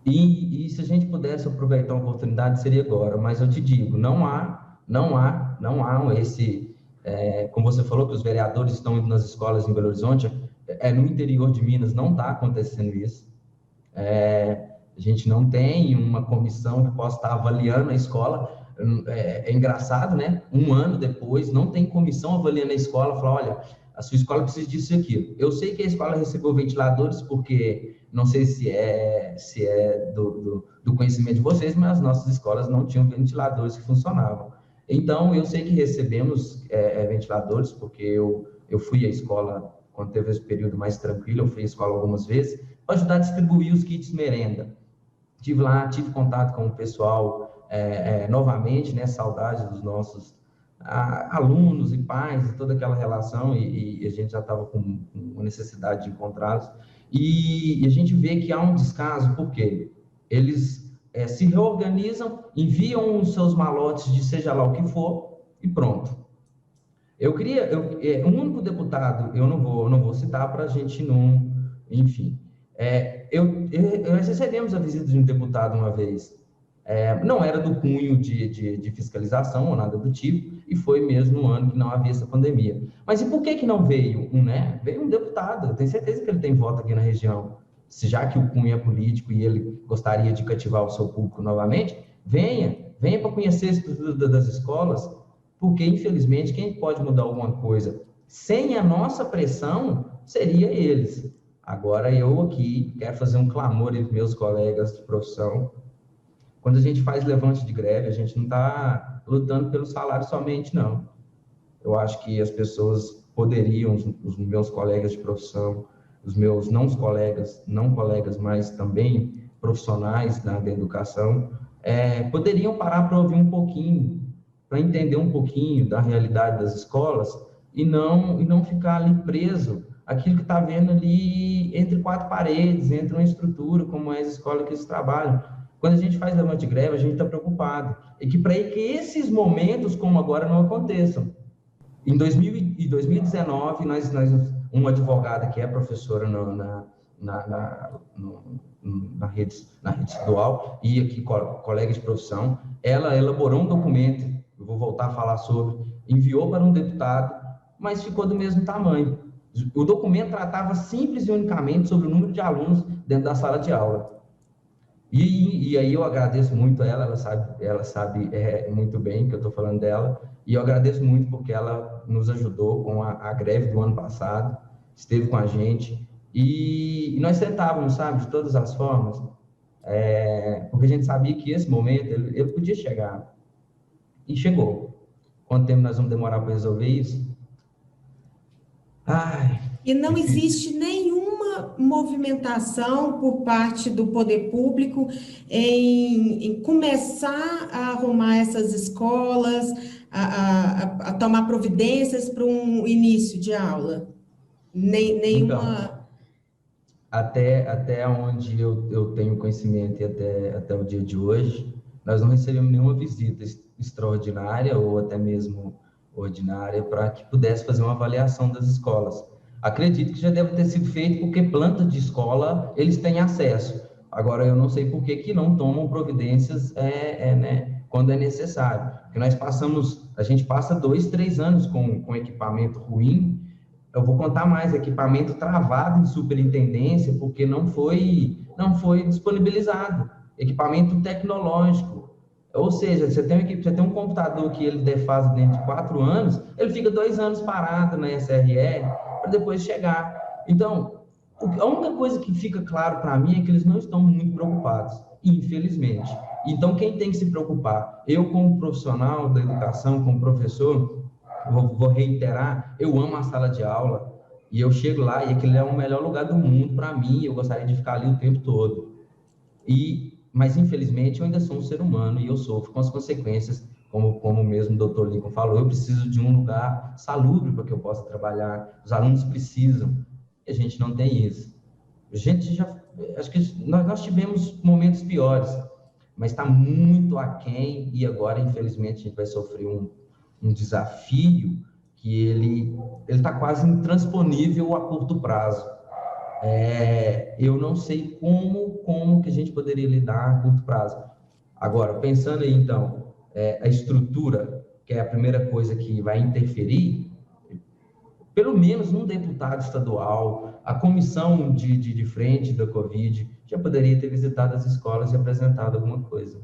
B: E se a gente pudesse aproveitar a oportunidade, seria agora. Mas eu te digo, não há esse... como você falou, que os vereadores estão indo nas escolas em Belo Horizonte, no interior de Minas não está acontecendo isso. A gente não tem uma comissão que possa estar avaliando a escola. É engraçado, né? Um ano depois, não tem comissão avaliando a escola, falar, olha, a sua escola precisa disso e aquilo. Eu sei que a escola recebeu ventiladores, porque não sei se é do conhecimento de vocês, mas as nossas escolas não tinham ventiladores que funcionavam. Então, eu sei que recebemos ventiladores, porque eu fui à escola, quando teve esse período mais tranquilo, eu fui à escola algumas vezes, para ajudar a distribuir os kits merenda. Estive lá, tive contato com o pessoal novamente, né, saudade dos nossos alunos e pais, e toda aquela relação, e a gente já estava com necessidade de encontrá-los, e a gente vê que há um descaso, porque eles se reorganizam, enviam os seus malotes de seja lá o que for, e pronto. Um único deputado, eu não vou citar para a gente não, enfim, nós recebemos a visita de um deputado uma vez, não era do cunho de fiscalização ou nada do tipo, e foi mesmo no ano que não havia essa pandemia. Mas e por que não veio né? Veio um deputado, eu tenho certeza que ele tem voto aqui na região, já que o cunho é político e ele gostaria de cativar o seu público novamente, venha para conhecer a estrutura das escolas, porque, infelizmente, quem pode mudar alguma coisa sem a nossa pressão seria eles. Agora, eu aqui quero fazer um clamor entre meus colegas de profissão. Quando a gente faz levante de greve, a gente não está lutando pelo salário somente, não. Eu acho que as pessoas poderiam, os meus colegas de profissão, os meus não colegas, mas também profissionais da educação, poderiam parar para ouvir um pouquinho, para entender um pouquinho da realidade das escolas e não ficar ali preso àquilo que está vendo ali entre quatro paredes, entre uma estrutura como é as escolas que eles trabalham. Quando a gente faz levante de greve, a gente está preocupado. E que para que esses momentos como agora não aconteçam. Em 2019, uma advogada que é professora na rede estadual e aqui colega de profissão, ela elaborou um documento, eu vou voltar a falar sobre, enviou para um deputado, mas ficou do mesmo tamanho. O documento tratava simples e unicamente sobre o número de alunos dentro da sala de aula. E aí eu agradeço muito a ela sabe muito bem que eu estou falando dela, e eu agradeço muito porque ela nos ajudou com a greve do ano passado, esteve com a gente, e nós tentávamos, sabe, de todas as formas, porque a gente sabia que esse momento ele podia chegar. E chegou. Quanto tempo nós vamos demorar para resolver isso?
A: E não existe nenhuma movimentação por parte do poder público em começar a arrumar essas escolas, a tomar providências para um início de aula? Nenhuma...
B: Então, até onde eu tenho conhecimento e até o dia de hoje, nós não recebemos nenhuma visita extraordinária ou até mesmo ordinária para que pudesse fazer uma avaliação das escolas. Acredito que já deve ter sido feito porque plantas de escola eles têm acesso. Agora, eu não sei por que não tomam providências né, quando é necessário. Porque a gente passa 2, 3 anos com equipamento ruim. Eu vou contar mais, equipamento travado em superintendência, porque não foi disponibilizado. Equipamento tecnológico. Ou seja, você tem um computador que ele defasa dentro de 4 anos, ele fica 2 anos parado na SRE para depois chegar. Então, a única coisa que fica claro para mim é que eles não estão muito preocupados, infelizmente. Então, quem tem que se preocupar? Eu, como profissional da educação, como professor, vou reiterar, eu amo a sala de aula, e eu chego lá e aquele é o melhor lugar do mundo para mim, eu gostaria de ficar ali o tempo todo. Mas, infelizmente, eu ainda sou um ser humano e eu sofro com as consequências, como mesmo o doutor Lincoln falou, eu preciso de um lugar salubre para que eu possa trabalhar, os alunos precisam, e a gente não tem isso. Acho que nós tivemos momentos piores, mas está muito aquém, e agora, infelizmente, a gente vai sofrer um desafio que ele está quase intransponível a curto prazo. Eu não sei como que a gente poderia lidar a curto prazo. Agora, pensando aí, então, a estrutura, que é a primeira coisa que vai interferir, pelo menos um deputado estadual, a comissão de frente da Covid, já poderia ter visitado as escolas e apresentado alguma coisa.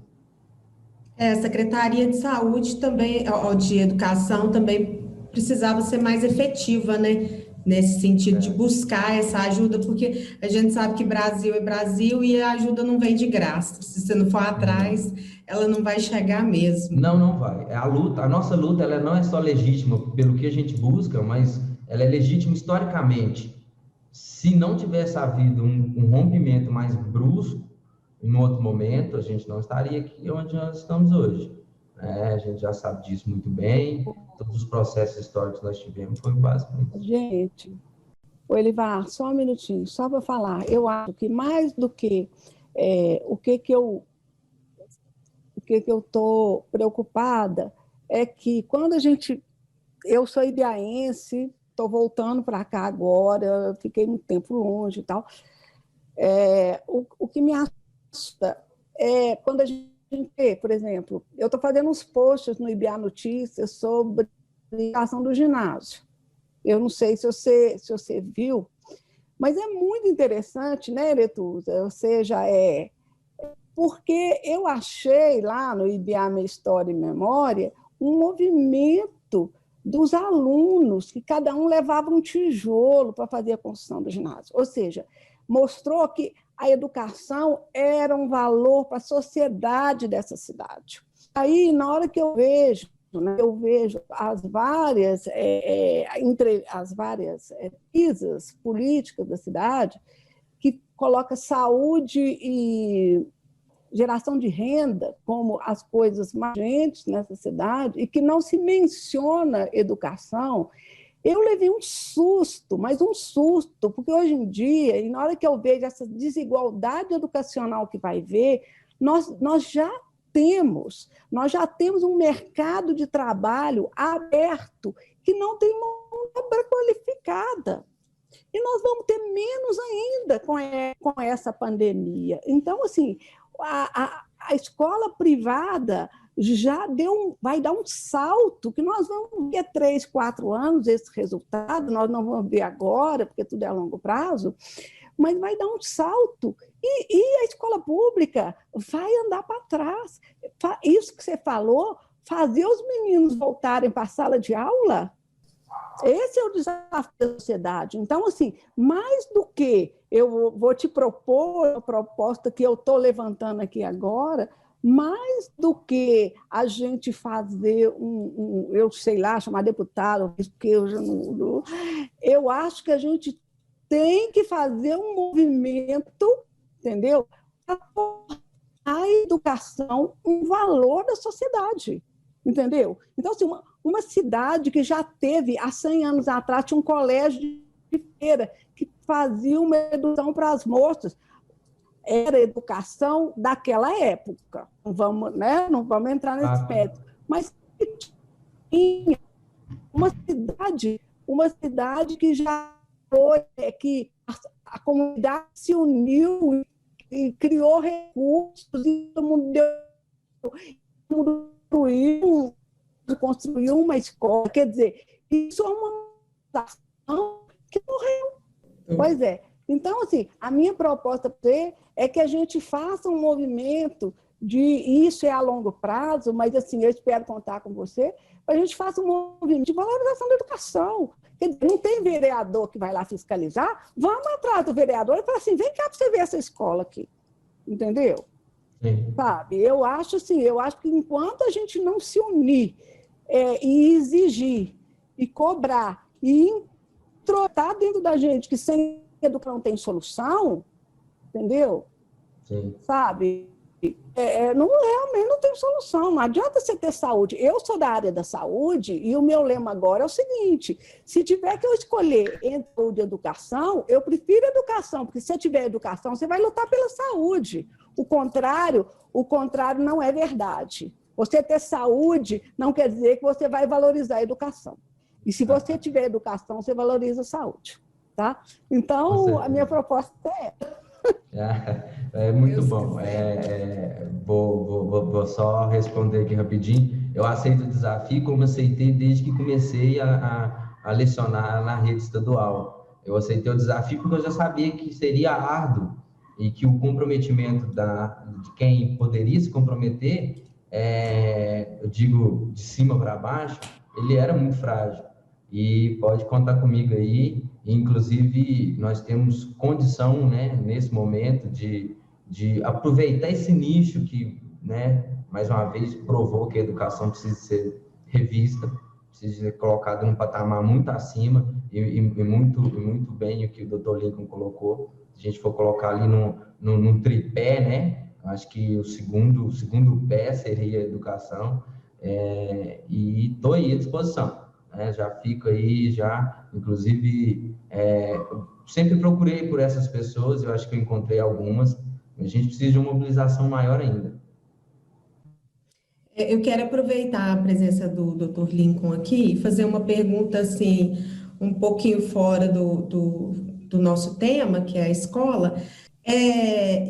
A: A Secretaria de Saúde também, de Educação, também precisava ser mais efetiva, né? Nesse sentido de buscar essa ajuda, porque a gente sabe que Brasil é Brasil e a ajuda não vem de graça. Se você não for atrás, ela não vai chegar mesmo.
B: Não vai. A nossa luta, ela não é só legítima pelo que a gente busca, mas ela é legítima historicamente. Se não tivesse havido um rompimento mais brusco, em outro momento, a gente não estaria aqui onde nós estamos hoje. A gente já sabe disso muito bem, todos os processos históricos que nós tivemos foi basicamente.
D: Gente, Elivar, só um minutinho, só para falar. Eu acho que mais do que o que eu estou preocupada é que quando a gente... Eu sou ibiaense, estou voltando para cá agora, fiquei muito tempo longe e tal. O que me assusta é quando a gente vê, por exemplo, eu estou fazendo uns posts no IBA Notícias sobre a educação do ginásio. Eu não sei se você viu, mas é muito interessante, né, Letusa? Ou seja, porque eu achei lá no IBA Minha História e Memória um movimento dos alunos, que cada um levava um tijolo para fazer a construção do ginásio. Ou seja, mostrou que a educação era um valor para a sociedade dessa cidade. Aí, na hora que eu vejo as várias pesquisas políticas da cidade, que coloca saúde e geração de renda como as coisas mais urgentes nessa cidade, e que não se menciona educação, eu levei um susto, mas um susto, porque hoje em dia, e na hora que eu vejo essa desigualdade educacional que vai ver, nós já temos um mercado de trabalho aberto que não tem mão de obra qualificada. E nós vamos ter menos ainda com essa pandemia. Então, assim, a escola privada vai dar um salto, que nós vamos ver 3, 4 anos esse resultado, nós não vamos ver agora, porque tudo é a longo prazo, mas vai dar um salto, e a escola pública vai andar para trás. Isso que você falou, fazer os meninos voltarem para a sala de aula, esse é o desafio da sociedade. Então, assim, mais do que eu vou te propor a proposta que eu estou levantando aqui agora, mais do que a gente fazer eu sei lá, chamar deputado, porque eu acho que a gente tem que fazer um movimento, entendeu? Para tornar a educação um valor da sociedade, entendeu? Então, assim, uma cidade que já teve, há 100 anos atrás, tinha um colégio de feira que fazia uma educação para as moças. Era a educação daquela época. Não vamos entrar nesse mérito. Mas tinha uma cidade que já foi, que a comunidade se uniu e criou recursos, e todo mundo construiu uma escola. Quer dizer, isso é uma ação que morreu. Pois é. Então, assim, a minha proposta para você é que a gente faça um movimento isso é a longo prazo, mas, assim, eu espero contar com você, a gente faça um movimento de valorização da educação. Quer dizer, não tem vereador que vai lá fiscalizar, vamos atrás do vereador e falar assim, vem cá para você ver essa escola aqui. Entendeu?
B: Sim.
D: Sabe? Eu acho que enquanto a gente não se unir e exigir, e cobrar, e trotar dentro da gente que sem educação não tem solução, entendeu?
B: Sim.
D: Sabe? Realmente não tem solução, não adianta você ter saúde. Eu sou da área da saúde e o meu lema agora é o seguinte, se tiver que eu escolher entre saúde e educação, eu prefiro educação, porque se eu tiver educação, você vai lutar pela saúde. O contrário não é verdade. Você ter saúde não quer dizer que você vai valorizar a educação. E se você tiver educação, você valoriza a saúde. Tá? Então, a minha proposta é
B: É muito bom. Vou só responder aqui rapidinho. Eu aceito o desafio, como aceitei desde que comecei a lecionar na rede estadual. Eu aceitei o desafio porque eu já sabia que seria árduo e que o comprometimento de quem poderia se comprometer, eu digo de cima para baixo, ele era muito frágil. E pode contar comigo aí. Inclusive, nós temos condição, né, nesse momento, de aproveitar esse nicho que, né, mais uma vez, provou que a educação precisa ser revista, precisa ser colocada num patamar muito acima, e muito bem o que o Dr. Lincoln colocou. Se a gente for colocar ali num tripé, né, Acho que o segundo pé seria a educação, e estou aí à disposição, né? Já fico aí, inclusive, sempre procurei por essas pessoas, eu acho que eu encontrei algumas, a gente precisa de uma mobilização maior ainda.
A: Eu quero aproveitar a presença do Dr. Lincoln aqui e fazer uma pergunta assim, um pouquinho fora do nosso tema, que é a escola.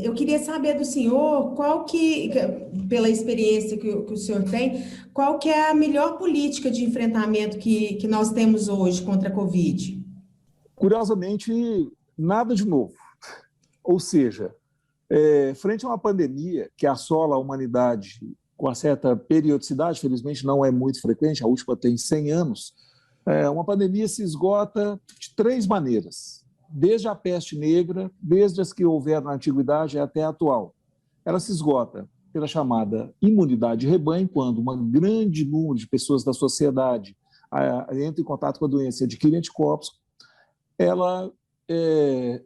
A: Eu queria saber do senhor pela experiência que o senhor tem, qual que é a melhor política de enfrentamento que nós temos hoje contra a Covid?
C: Curiosamente, nada de novo. Ou seja, frente a uma pandemia que assola a humanidade com uma certa periodicidade, felizmente não é muito frequente, a última tem 100 anos, uma pandemia se esgota de 3 maneiras, desde a peste negra, desde as que houveram na antiguidade até a atual. Ela se esgota pela chamada imunidade de rebanho, quando um grande número de pessoas da sociedade entra em contato com a doença e adquire anticorpos. Ela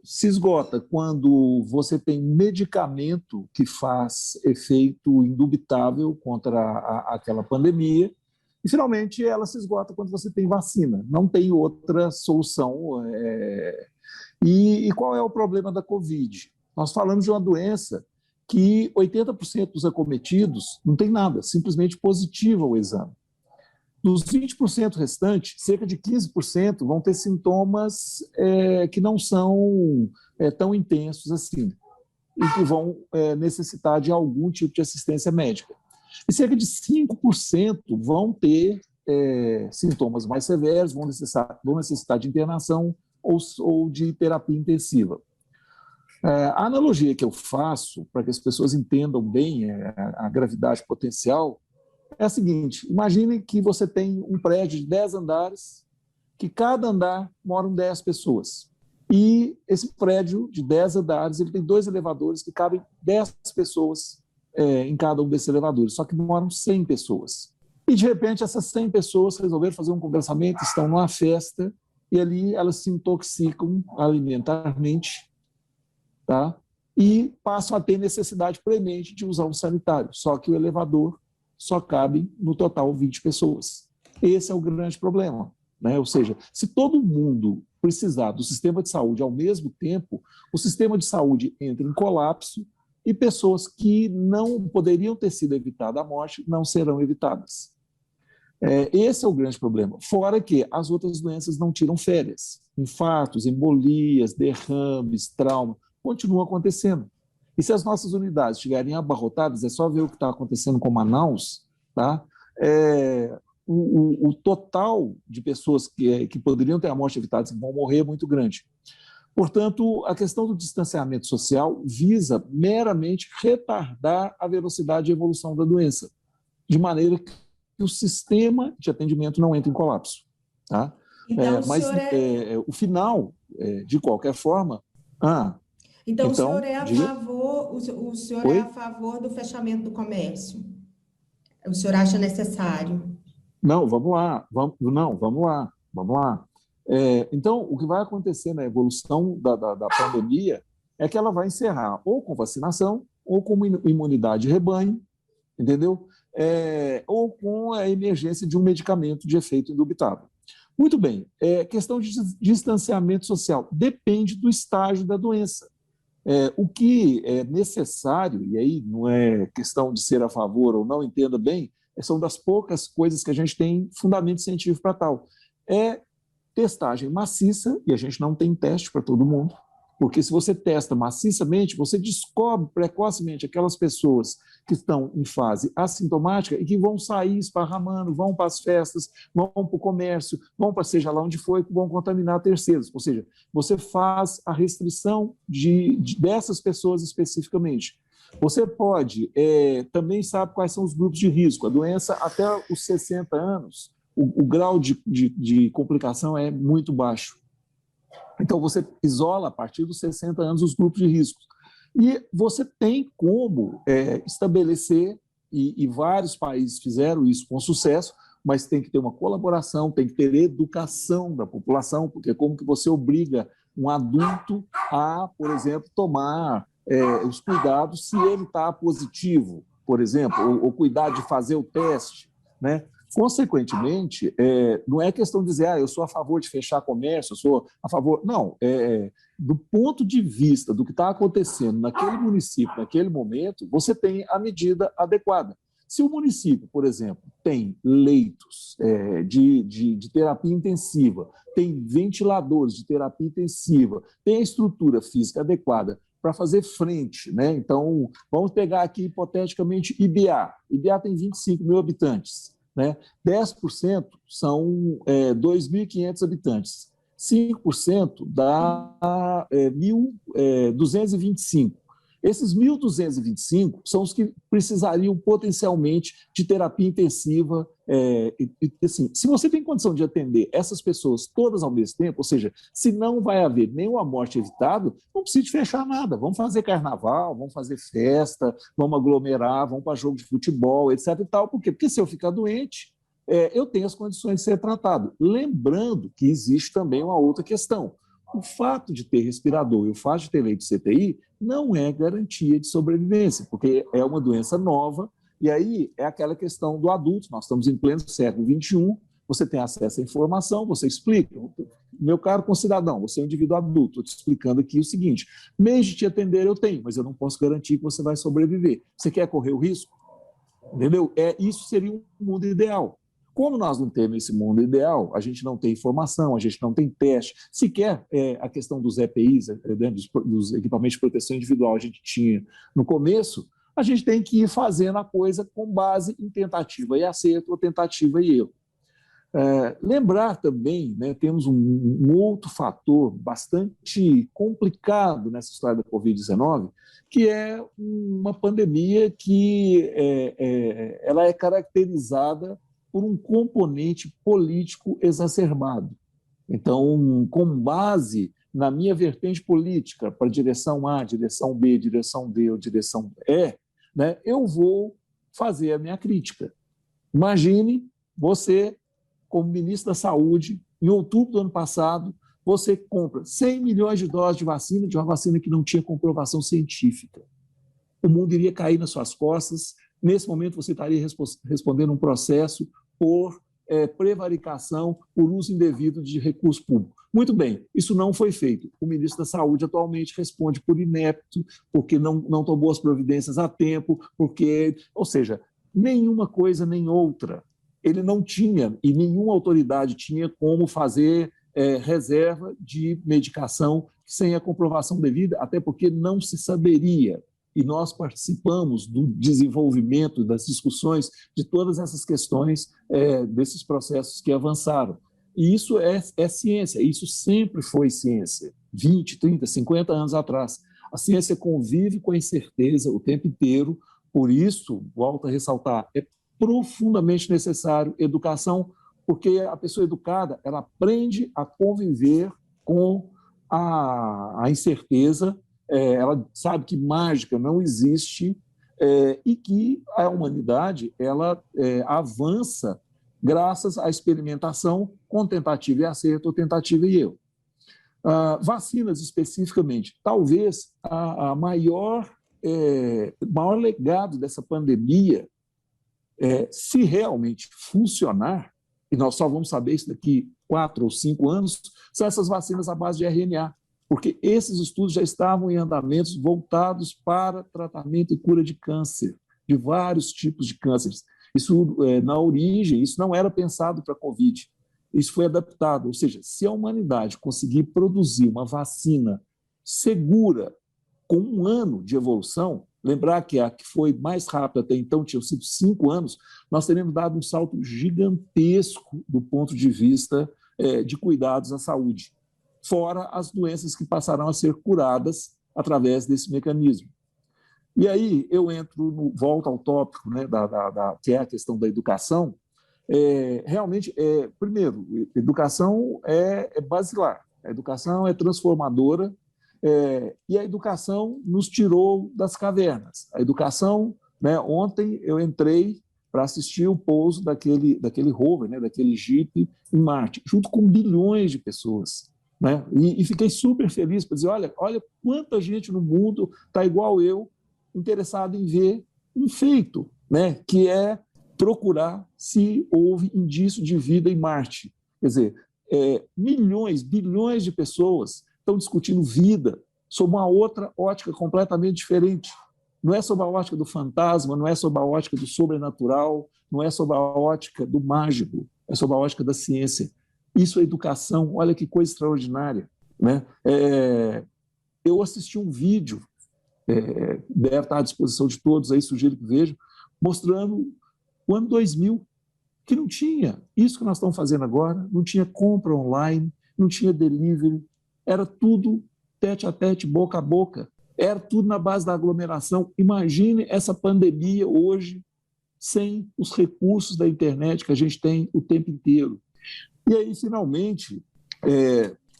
C: se esgota quando você tem medicamento que faz efeito indubitável contra aquela pandemia. E, finalmente, ela se esgota quando você tem vacina. Não tem outra solução. E qual é o problema da Covid? Nós falamos de uma doença que 80% dos acometidos não tem nada, simplesmente positivo ao exame. Dos 20% restantes, cerca de 15% vão ter sintomas que não são tão intensos assim e que vão necessitar de algum tipo de assistência médica. E cerca de 5% vão ter sintomas mais severos, vão necessitar de internação ou de terapia intensiva. A analogia que eu faço, para que as pessoas entendam bem a gravidade potencial, é a seguinte: imaginem que você tem um prédio de 10 andares, que cada andar moram 10 pessoas. E esse prédio de 10 andares, ele tem 2 elevadores que cabem 10 pessoas em cada um desses elevadores, só que moram 100 pessoas. E, de repente, essas 100 pessoas resolveram fazer um conversamento, estão numa festa, e ali elas se intoxicam alimentarmente, tá? E passam a ter necessidade premente de usar um sanitário, só que o elevador só cabem, no total, 20 pessoas. Esse é o grande problema, né? Ou seja, se todo mundo precisar do sistema de saúde ao mesmo tempo, o sistema de saúde entra em colapso e pessoas que não poderiam ter sido evitadas a morte não serão evitadas. Esse é o grande problema. Fora que as outras doenças não tiram férias. Infartos, embolias, derrames, trauma, continuam acontecendo. E se as nossas unidades estiverem abarrotadas, é só ver o que está acontecendo com Manaus, tá? O total de pessoas que poderiam ter a morte evitada vão morrer é muito grande. Portanto, a questão do distanciamento social visa meramente retardar a velocidade de evolução da doença, de maneira que o sistema de atendimento não entre em colapso. Tá?
A: Então,
C: mas o final, de qualquer forma...
A: Então, o senhor é a favor, o senhor é a favor do fechamento do comércio? O senhor acha necessário?
C: Não, vamos lá. Então, o que vai acontecer na evolução da pandemia é que ela vai encerrar ou com vacinação, ou com imunidade de rebanho, entendeu? Ou com a emergência de um medicamento de efeito indubitável. Muito bem, questão de distanciamento social depende do estágio da doença. O que é necessário, e aí não é questão de ser a favor ou não, entenda bem, são das poucas coisas que a gente tem fundamento científico para tal. É testagem maciça, e a gente não tem teste para todo mundo, porque se você testa maciçamente, você descobre precocemente aquelas pessoas que estão em fase assintomática e que vão sair esparramando, vão para as festas, vão para o comércio, vão para seja lá onde for, e vão contaminar terceiros. Ou seja, você faz a restrição dessas pessoas especificamente. Você pode, também sabe quais são os grupos de risco. A doença, até os 60 anos, o grau de complicação é muito baixo. Então, você isola, a partir dos 60 anos, os grupos de risco. E você tem como estabelecer, e vários países fizeram isso com sucesso, mas tem que ter uma colaboração, tem que ter educação da população, porque como que você obriga um adulto a, por exemplo, tomar os cuidados se ele está positivo, por exemplo, ou cuidar de fazer o teste, né? Consequentemente, não é questão de dizer, eu sou a favor de fechar comércio, eu sou a favor... Não, do ponto de vista do que está acontecendo naquele município, naquele momento, você tem a medida adequada. Se o município, por exemplo, tem leitos de terapia intensiva, tem ventiladores de terapia intensiva, tem a estrutura física adequada para fazer frente, né? Então, vamos pegar aqui, hipoteticamente, Ibiá. Ibiá tem 25 mil habitantes. Né? 10% são 2.500 habitantes, 5% dá 1.225. Esses 1.225 são os que precisariam potencialmente de terapia intensiva. Assim, se você tem condição de atender essas pessoas todas ao mesmo tempo, ou seja, se não vai haver nenhuma morte evitada, não precisa de fechar nada. Vamos fazer carnaval, vamos fazer festa, vamos aglomerar, vamos para jogo de futebol, etc. e tal. Por quê? Porque se eu ficar doente, eu tenho as condições de ser tratado. Lembrando que existe também uma outra questão. O fato de ter respirador e o fato de ter leito de CTI não é garantia de sobrevivência, porque é uma doença nova, e aí é aquela questão do adulto. Nós estamos em pleno século XXI, você tem acesso à informação, você explica. Meu caro concidadão, você é um indivíduo adulto, estou te explicando aqui o seguinte, meios de te atender eu tenho, mas eu não posso garantir que você vai sobreviver. Você quer correr o risco? Entendeu? Isso seria um mundo ideal. Como nós não temos esse mundo ideal, a gente não tem informação, a gente não tem teste, sequer a questão dos EPIs, dos equipamentos de proteção individual, a gente tinha no começo, a gente tem que ir fazendo a coisa com base em tentativa e acerto ou tentativa e erro. Lembrar também, né, temos um outro fator bastante complicado nessa história da Covid-19, que é uma pandemia que ela é caracterizada por um componente político exacerbado. Então, com base na minha vertente política, para direção A, direção B, direção D ou direção E, né, eu vou fazer a minha crítica. Imagine você, como ministro da Saúde, em outubro do ano passado, você compra 100 milhões de doses de uma vacina que não tinha comprovação científica. O mundo iria cair nas suas costas. Nesse momento, você estaria respondendo um processo por prevaricação, por uso indevido de recurso público. Muito bem, isso não foi feito. O ministro da Saúde atualmente responde por inepto, porque não tomou as providências a tempo, ou seja, nenhuma coisa nem outra. Ele não tinha, e nenhuma autoridade tinha como fazer reserva de medicação sem a comprovação devida, até porque não se saberia. E nós participamos do desenvolvimento, das discussões de todas essas questões, desses processos que avançaram. E isso é ciência, isso sempre foi ciência, 20, 30, 50 anos atrás. A ciência convive com a incerteza o tempo inteiro, por isso, volto a ressaltar, é profundamente necessário educação, porque a pessoa educada, ela aprende a conviver com a incerteza, ela sabe que mágica não existe e que a humanidade ela avança graças à experimentação com tentativa e acerto ou tentativa e erro. Vacinas especificamente, talvez a maior legado dessa pandemia, se realmente funcionar, e nós só vamos saber isso daqui 4 ou 5 anos, são essas vacinas à base de RNA, porque esses estudos já estavam em andamentos voltados para tratamento e cura de câncer, de vários tipos de cânceres. Isso, na origem, isso não era pensado para a Covid, isso foi adaptado, ou seja, se a humanidade conseguir produzir uma vacina segura, com 1 ano de evolução, lembrar que a que foi mais rápida até então tinham sido 5 anos, nós teremos dado um salto gigantesco do ponto de vista de cuidados à saúde, fora as doenças que passarão a ser curadas através desse mecanismo. E aí eu volto ao tópico, né, que é a questão da educação. Realmente, primeiro, educação é basilar, a educação é transformadora, e a educação nos tirou das cavernas. A educação, né, ontem eu entrei para assistir o pouso daquele rover, né, daquele Jeep em Marte, junto com bilhões de pessoas. né? E fiquei super feliz para dizer, olha quanta gente no mundo está igual eu, interessado em ver um feito, né? Que é procurar se houve indício de vida em Marte. Quer dizer, milhões, bilhões de pessoas estão discutindo vida sob uma outra ótica completamente diferente. Não é sob a ótica do fantasma, não é sob a ótica do sobrenatural, não é sob a ótica do mágico, é sob a ótica da ciência. Isso é educação, olha que coisa extraordinária, né? Eu assisti um vídeo, deve estar à disposição de todos, aí sugiro que vejam, mostrando o ano 2000, que não tinha isso que nós estamos fazendo agora, não tinha compra online, não tinha delivery, era tudo tete a tete, boca a boca, era tudo na base da aglomeração. Imagine essa pandemia hoje sem os recursos da internet que a gente tem o tempo inteiro. E aí, finalmente,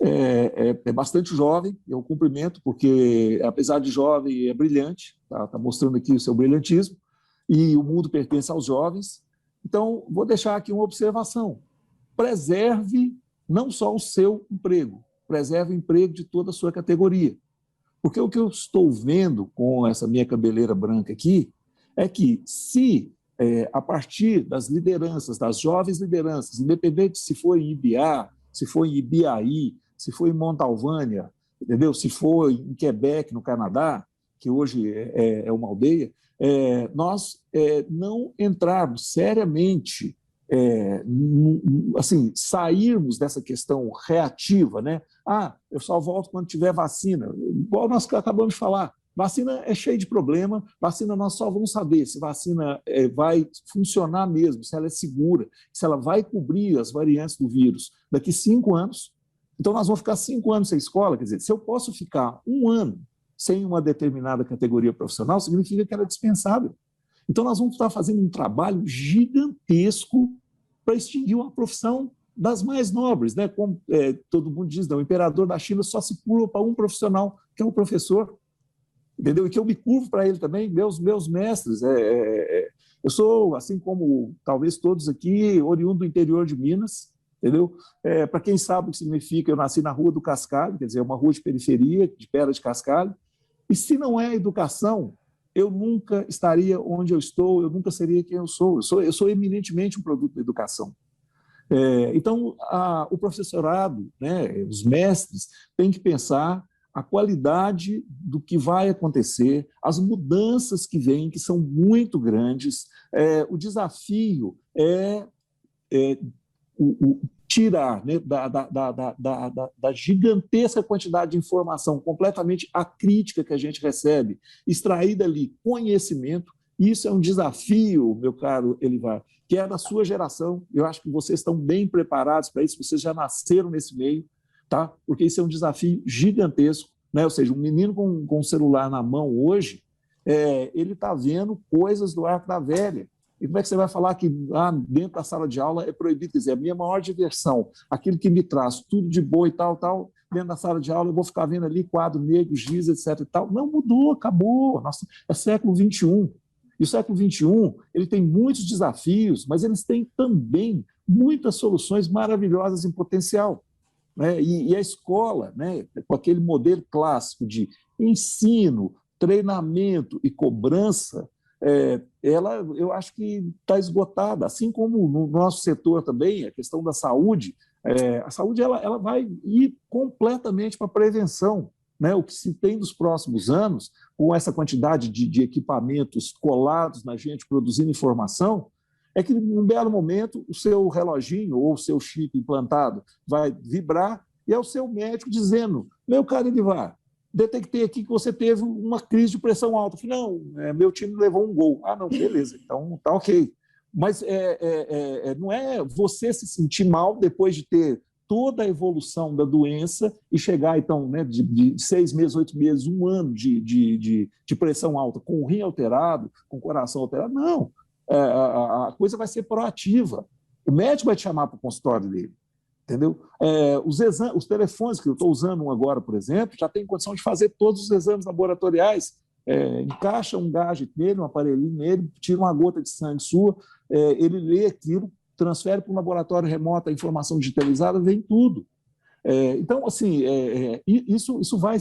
C: é bastante jovem, eu cumprimento, porque, apesar de jovem, é brilhante, tá mostrando aqui o seu brilhantismo, e o mundo pertence aos jovens. Então, vou deixar aqui uma observação. Preserve não só o seu emprego, preserve o emprego de toda a sua categoria. Porque o que eu estou vendo com essa minha cabeleira branca aqui é que se, a partir das lideranças, das jovens lideranças, independente se for em Ibiá, se for em Ibiaí, se for em Montalvânia, entendeu? Se for em Quebec, no Canadá, que hoje é uma aldeia, nós não entrarmos seriamente, assim, sairmos dessa questão reativa, né? Eu só volto quando tiver vacina. Igual nós acabamos de falar, vacina é cheia de problema, vacina nós só vamos saber se vacina vai funcionar mesmo, se ela é segura, se ela vai cobrir as variantes do vírus daqui 5 anos. Então nós vamos ficar 5 anos sem escola, quer dizer, se eu posso ficar 1 ano sem uma determinada categoria profissional, significa que ela é dispensável. Então, nós vamos estar fazendo um trabalho gigantesco para extinguir uma profissão das mais nobres, né? Como todo mundo diz, o imperador da China só se curva para um profissional, que é o professor, entendeu? E que eu me curvo para ele também, meus mestres. Eu sou, assim como talvez todos aqui, oriundo do interior de Minas, entendeu? Para quem sabe o que significa, eu nasci na Rua do Cascalho, quer dizer, uma rua de periferia, de Pedra de Cascalho. E se não é a educação, eu nunca estaria onde eu estou, eu nunca seria quem eu sou. Eu sou eminentemente um produto da educação. Então, o professorado, né, os mestres, têm que pensar a qualidade do que vai acontecer, as mudanças que vêm, que são muito grandes. O desafio é tirar, né, da gigantesca quantidade de informação completamente acrítica que a gente recebe, extrair dali conhecimento. Isso é um desafio, meu caro Elivar, que é da sua geração. Eu acho que vocês estão bem preparados para isso, vocês já nasceram nesse meio, tá? Porque isso é um desafio gigantesco, né? Ou seja, um menino com um celular na mão hoje, ele está vendo coisas do arco da velha. E como é que você vai falar que dentro da sala de aula é proibido? Quer dizer, a minha maior diversão, aquilo que me traz tudo de boa e tal, dentro da sala de aula eu vou ficar vendo ali quadro negro, giz, etc. e tal. Não, mudou, acabou. Nossa, é século XXI. E o século XXI ele tem muitos desafios, mas eles têm também muitas soluções maravilhosas em potencial, né? E a escola, né, com aquele modelo clássico de ensino, treinamento e cobrança, eu acho que está esgotada, assim como no nosso setor também, a questão da saúde. A saúde ela vai ir completamente para a prevenção, né? O que se tem nos próximos anos, com essa quantidade de equipamentos colados na gente, produzindo informação, é que, num belo momento, o seu reloginho ou o seu chip implantado vai vibrar e é o seu médico dizendo: meu caro Elivar, detectei aqui que você teve uma crise de pressão alta. Eu falei: não, meu time levou um gol. Não, beleza, então tá ok. Mas não é você se sentir mal depois de ter toda a evolução da doença e chegar, então, né, de 6 meses, 8 meses, 1 ano de pressão alta, com o rim alterado, com o coração alterado. Não, a coisa vai ser proativa. O médico vai te chamar para o consultório dele. Entendeu? Os telefones que eu estou usando agora, por exemplo, já tem condição de fazer todos os exames laboratoriais. Encaixa um gadget nele, um aparelhinho nele, tira uma gota de sangue sua, ele lê aquilo, transfere para um laboratório remoto a informação digitalizada, vem tudo. Então, assim, isso vai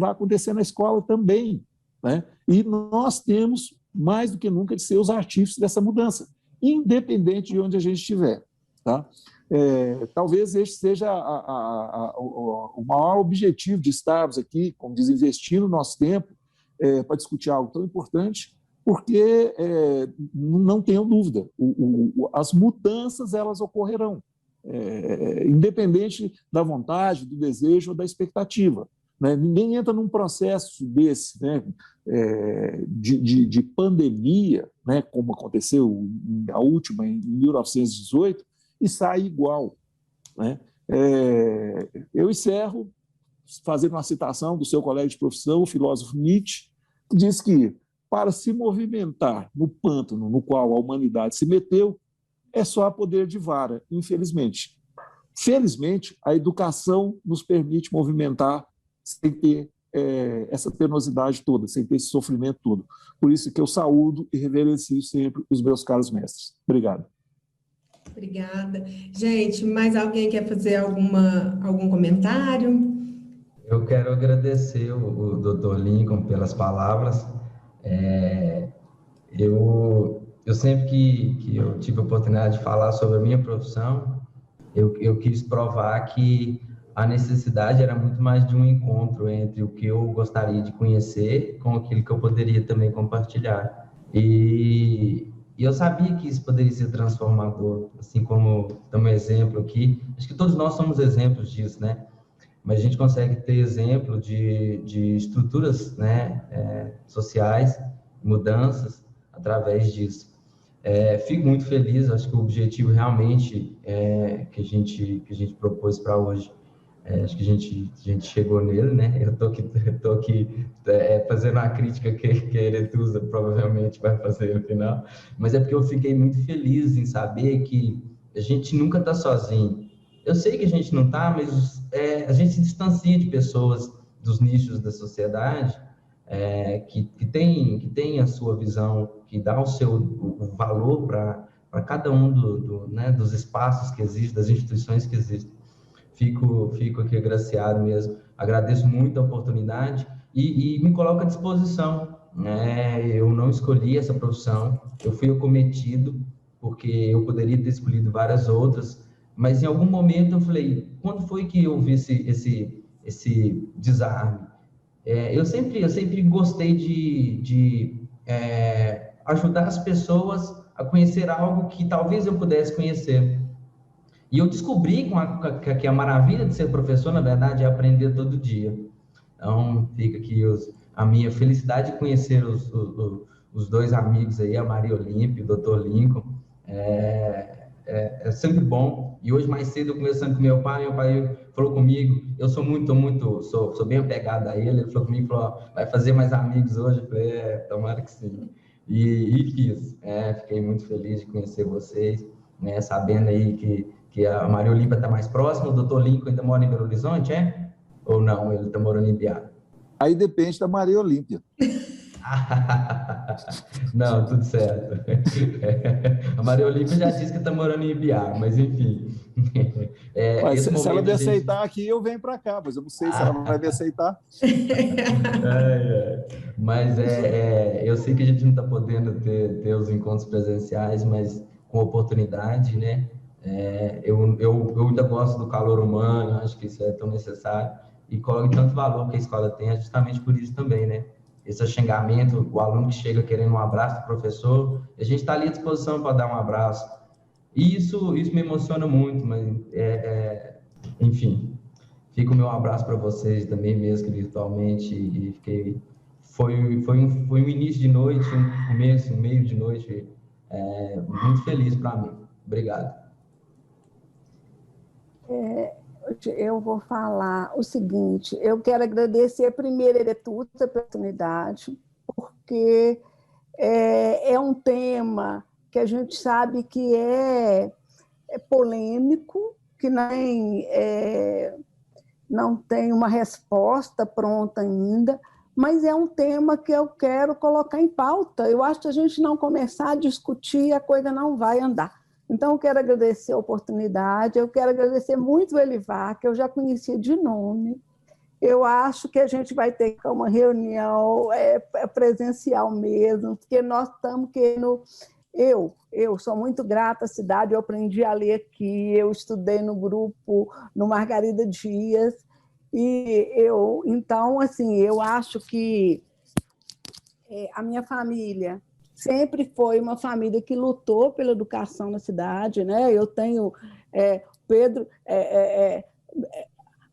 C: acontecer na escola também, né? E nós temos, mais do que nunca, de ser os artífices dessa mudança, independente de onde a gente estiver. Tá? Talvez este seja o maior objetivo de estarmos aqui, como diz, investindo o nosso tempo para discutir algo tão importante, porque, não tenham dúvida, as mudanças elas ocorrerão, independente da vontade, do desejo ou da expectativa. Né? Ninguém entra num processo desse, né, de pandemia, né, como aconteceu a última, em 1918, e sai igual. Né? Eu encerro fazendo uma citação do seu colega de profissão, o filósofo Nietzsche, que diz que, para se movimentar no pântano no qual a humanidade se meteu, é só poder de vara, infelizmente. Felizmente, a educação nos permite movimentar sem ter essa penosidade toda, sem ter esse sofrimento todo. Por isso que eu saúdo e reverencio sempre os meus caros mestres. Obrigado.
A: Obrigada. Gente, mais alguém quer fazer algum comentário?
B: Eu quero agradecer o Dr. Lincoln pelas palavras. Eu sempre que eu tive a oportunidade de falar sobre a minha profissão, eu quis provar que a necessidade era muito mais de um encontro entre o que eu gostaria de conhecer com aquilo que eu poderia também compartilhar. E eu sabia que isso poderia ser transformador, assim como estamos exemplo aqui. Acho que todos nós somos exemplos disso, né? Mas a gente consegue ter exemplo de estruturas, né, sociais, mudanças através disso. Fico muito feliz, acho que o objetivo realmente que a gente propôs para hoje, acho que a gente chegou nele, né? Eu tô aqui fazendo a crítica que a Eretusa provavelmente vai fazer no final, mas é porque eu fiquei muito feliz em saber que a gente nunca está sozinho. Eu sei que a gente não está, mas a gente se distancia de pessoas dos nichos da sociedade que tem a sua visão, que dá o valor para cada um né, dos espaços que existem, das instituições que existem. Fico aqui agraciado mesmo. Agradeço muito a oportunidade e me coloco à disposição. Eu não escolhi essa profissão, eu fui acometido, porque eu poderia ter escolhido várias outras, mas em algum momento eu falei, quando foi que eu vi esse desarme? Eu sempre gostei de ajudar as pessoas a conhecer algo que talvez eu pudesse conhecer. E eu descobri que a maravilha de ser professor, na verdade, é aprender todo dia. Então, fica aqui a minha felicidade de conhecer os dois amigos aí, a Maria Olímpia e o Dr. Lincoln. É sempre bom. E hoje, mais cedo, eu conversando com meu pai falou comigo, eu sou sou bem apegado a ele falou comigo, vai fazer mais amigos hoje? Eu falei, tomara que sim. E fiz. Fiquei muito feliz de conhecer vocês, né, sabendo aí que a Maria Olímpia está mais próxima, o Dr. Lincoln ainda mora em Belo Horizonte, ou não, ele está morando em Biá?
C: Aí depende da Maria Olímpia.
B: Não, tudo certo. A Maria Olímpia já disse que está morando em Ibiá, mas enfim.
C: Se ela me aceitar aqui, eu venho para cá, mas eu não sei se ela vai me aceitar.
B: Mas eu sei que a gente não está podendo ter os encontros presenciais, mas com oportunidade, né? Eu ainda gosto do calor humano, acho que isso é tão necessário, e coloco tanto valor que a escola tem, justamente por isso também, né? Esse xingamento, o aluno que chega querendo um abraço do professor, a gente está ali à disposição para dar um abraço. E isso me emociona muito, mas, enfim, fica o meu abraço para vocês também, mesmo que virtualmente, e foi um início de noite, um começo, um meio de noite, muito feliz para mim. Obrigado.
D: Eu vou falar o seguinte, eu quero agradecer primeiro a Eretusa pela oportunidade, porque é um tema que a gente sabe que é polêmico, que não tem uma resposta pronta ainda, mas é um tema que eu quero colocar em pauta. Eu acho que se a gente não começar a discutir, a coisa não vai andar. Então, eu quero agradecer a oportunidade, eu quero agradecer muito o Elivar, que eu já conhecia de nome. Eu acho que a gente vai ter uma reunião presencial mesmo, porque nós estamos querendo... Eu sou muito grata à cidade, eu aprendi a ler aqui, eu estudei no grupo, no Margarida Dias, então, assim, eu acho que a minha família sempre foi uma família que lutou pela educação na cidade, né? Eu tenho Pedro...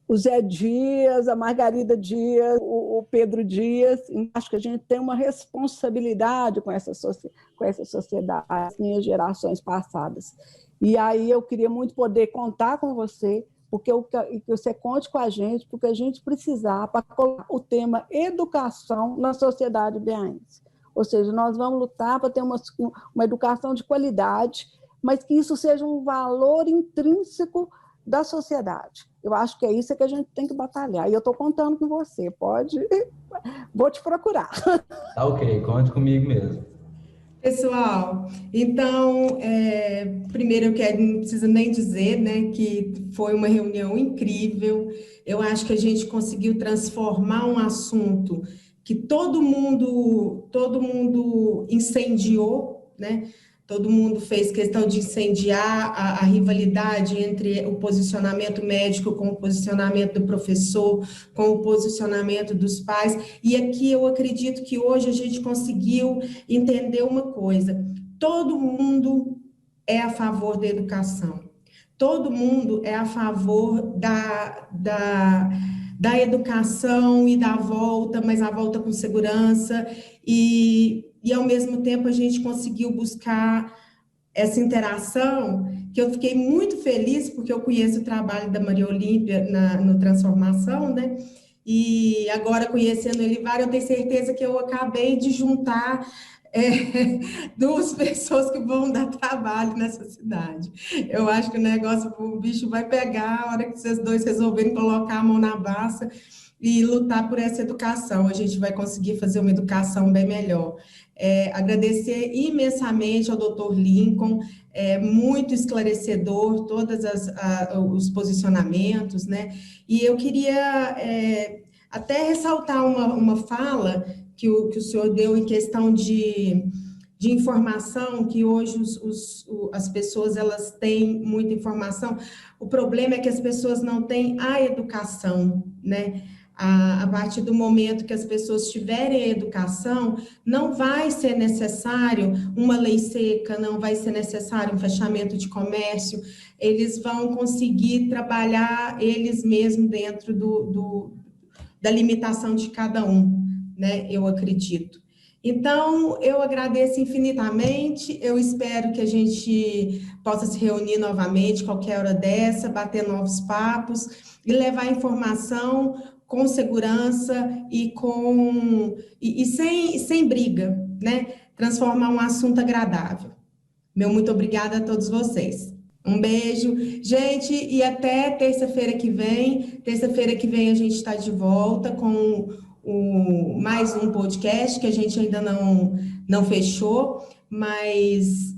D: o Zé Dias, a Margarida Dias, o Pedro Dias. Acho que a gente tem uma responsabilidade com essa sociedade, as minhas gerações passadas. E aí eu queria muito poder contar com você, e que você conte com a gente, porque a gente precisar para colocar o tema educação na sociedade baiense. Ou seja, nós vamos lutar para ter uma educação de qualidade, mas que isso seja um valor intrínseco da sociedade. Eu acho que é isso que a gente tem que batalhar. E eu estou contando com você, vou te procurar.
B: Tá ok, conte comigo mesmo.
A: Pessoal, então, primeiro não preciso nem dizer, né, que foi uma reunião incrível. Eu acho que a gente conseguiu transformar um assunto que todo mundo incendiou, né? Todo mundo fez questão de incendiar a rivalidade entre o posicionamento médico com o posicionamento do professor, com o posicionamento dos pais. E aqui eu acredito que hoje a gente conseguiu entender uma coisa: todo mundo é a favor da educação, todo mundo é a favor da educação e da volta, mas a volta com segurança, e ao mesmo tempo a gente conseguiu buscar essa interação, que eu fiquei muito feliz, porque eu conheço o trabalho da Maria Olímpia no Transformação, né? E agora, conhecendo o Elivar, eu tenho certeza que eu acabei de juntar duas pessoas que vão dar trabalho nessa cidade. Eu acho que o bicho vai pegar a hora que vocês dois resolverem colocar a mão na massa e lutar por essa educação. A gente vai conseguir fazer uma educação bem melhor. Agradecer imensamente ao Dr. Lincoln, muito esclarecedor, todos os posicionamentos, né? E eu queria até ressaltar uma fala que o senhor deu em questão de informação, que hoje as pessoas elas têm muita informação. O problema é que as pessoas não têm a educação, né? A partir do momento que as pessoas tiverem a educação, não vai ser necessário uma lei seca, não vai ser necessário um fechamento de comércio, eles vão conseguir trabalhar eles mesmos dentro da limitação de cada um, né? Eu acredito. Então, eu agradeço infinitamente, eu espero que a gente possa se reunir novamente, qualquer hora dessa, bater novos papos e levar informação com segurança e sem briga, né? Transformar um assunto agradável. Meu muito obrigada a todos vocês. Um beijo, gente, e até terça-feira que vem. Terça-feira que vem a gente está de volta com mais um podcast que a gente ainda não fechou, mas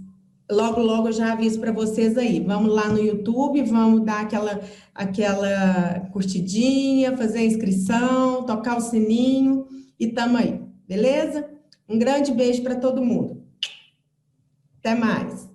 A: logo, logo eu já aviso para vocês aí. Vamos lá no YouTube, vamos dar aquela curtidinha, fazer a inscrição, tocar o sininho e tamo aí, beleza? Um grande beijo para todo mundo. Até mais.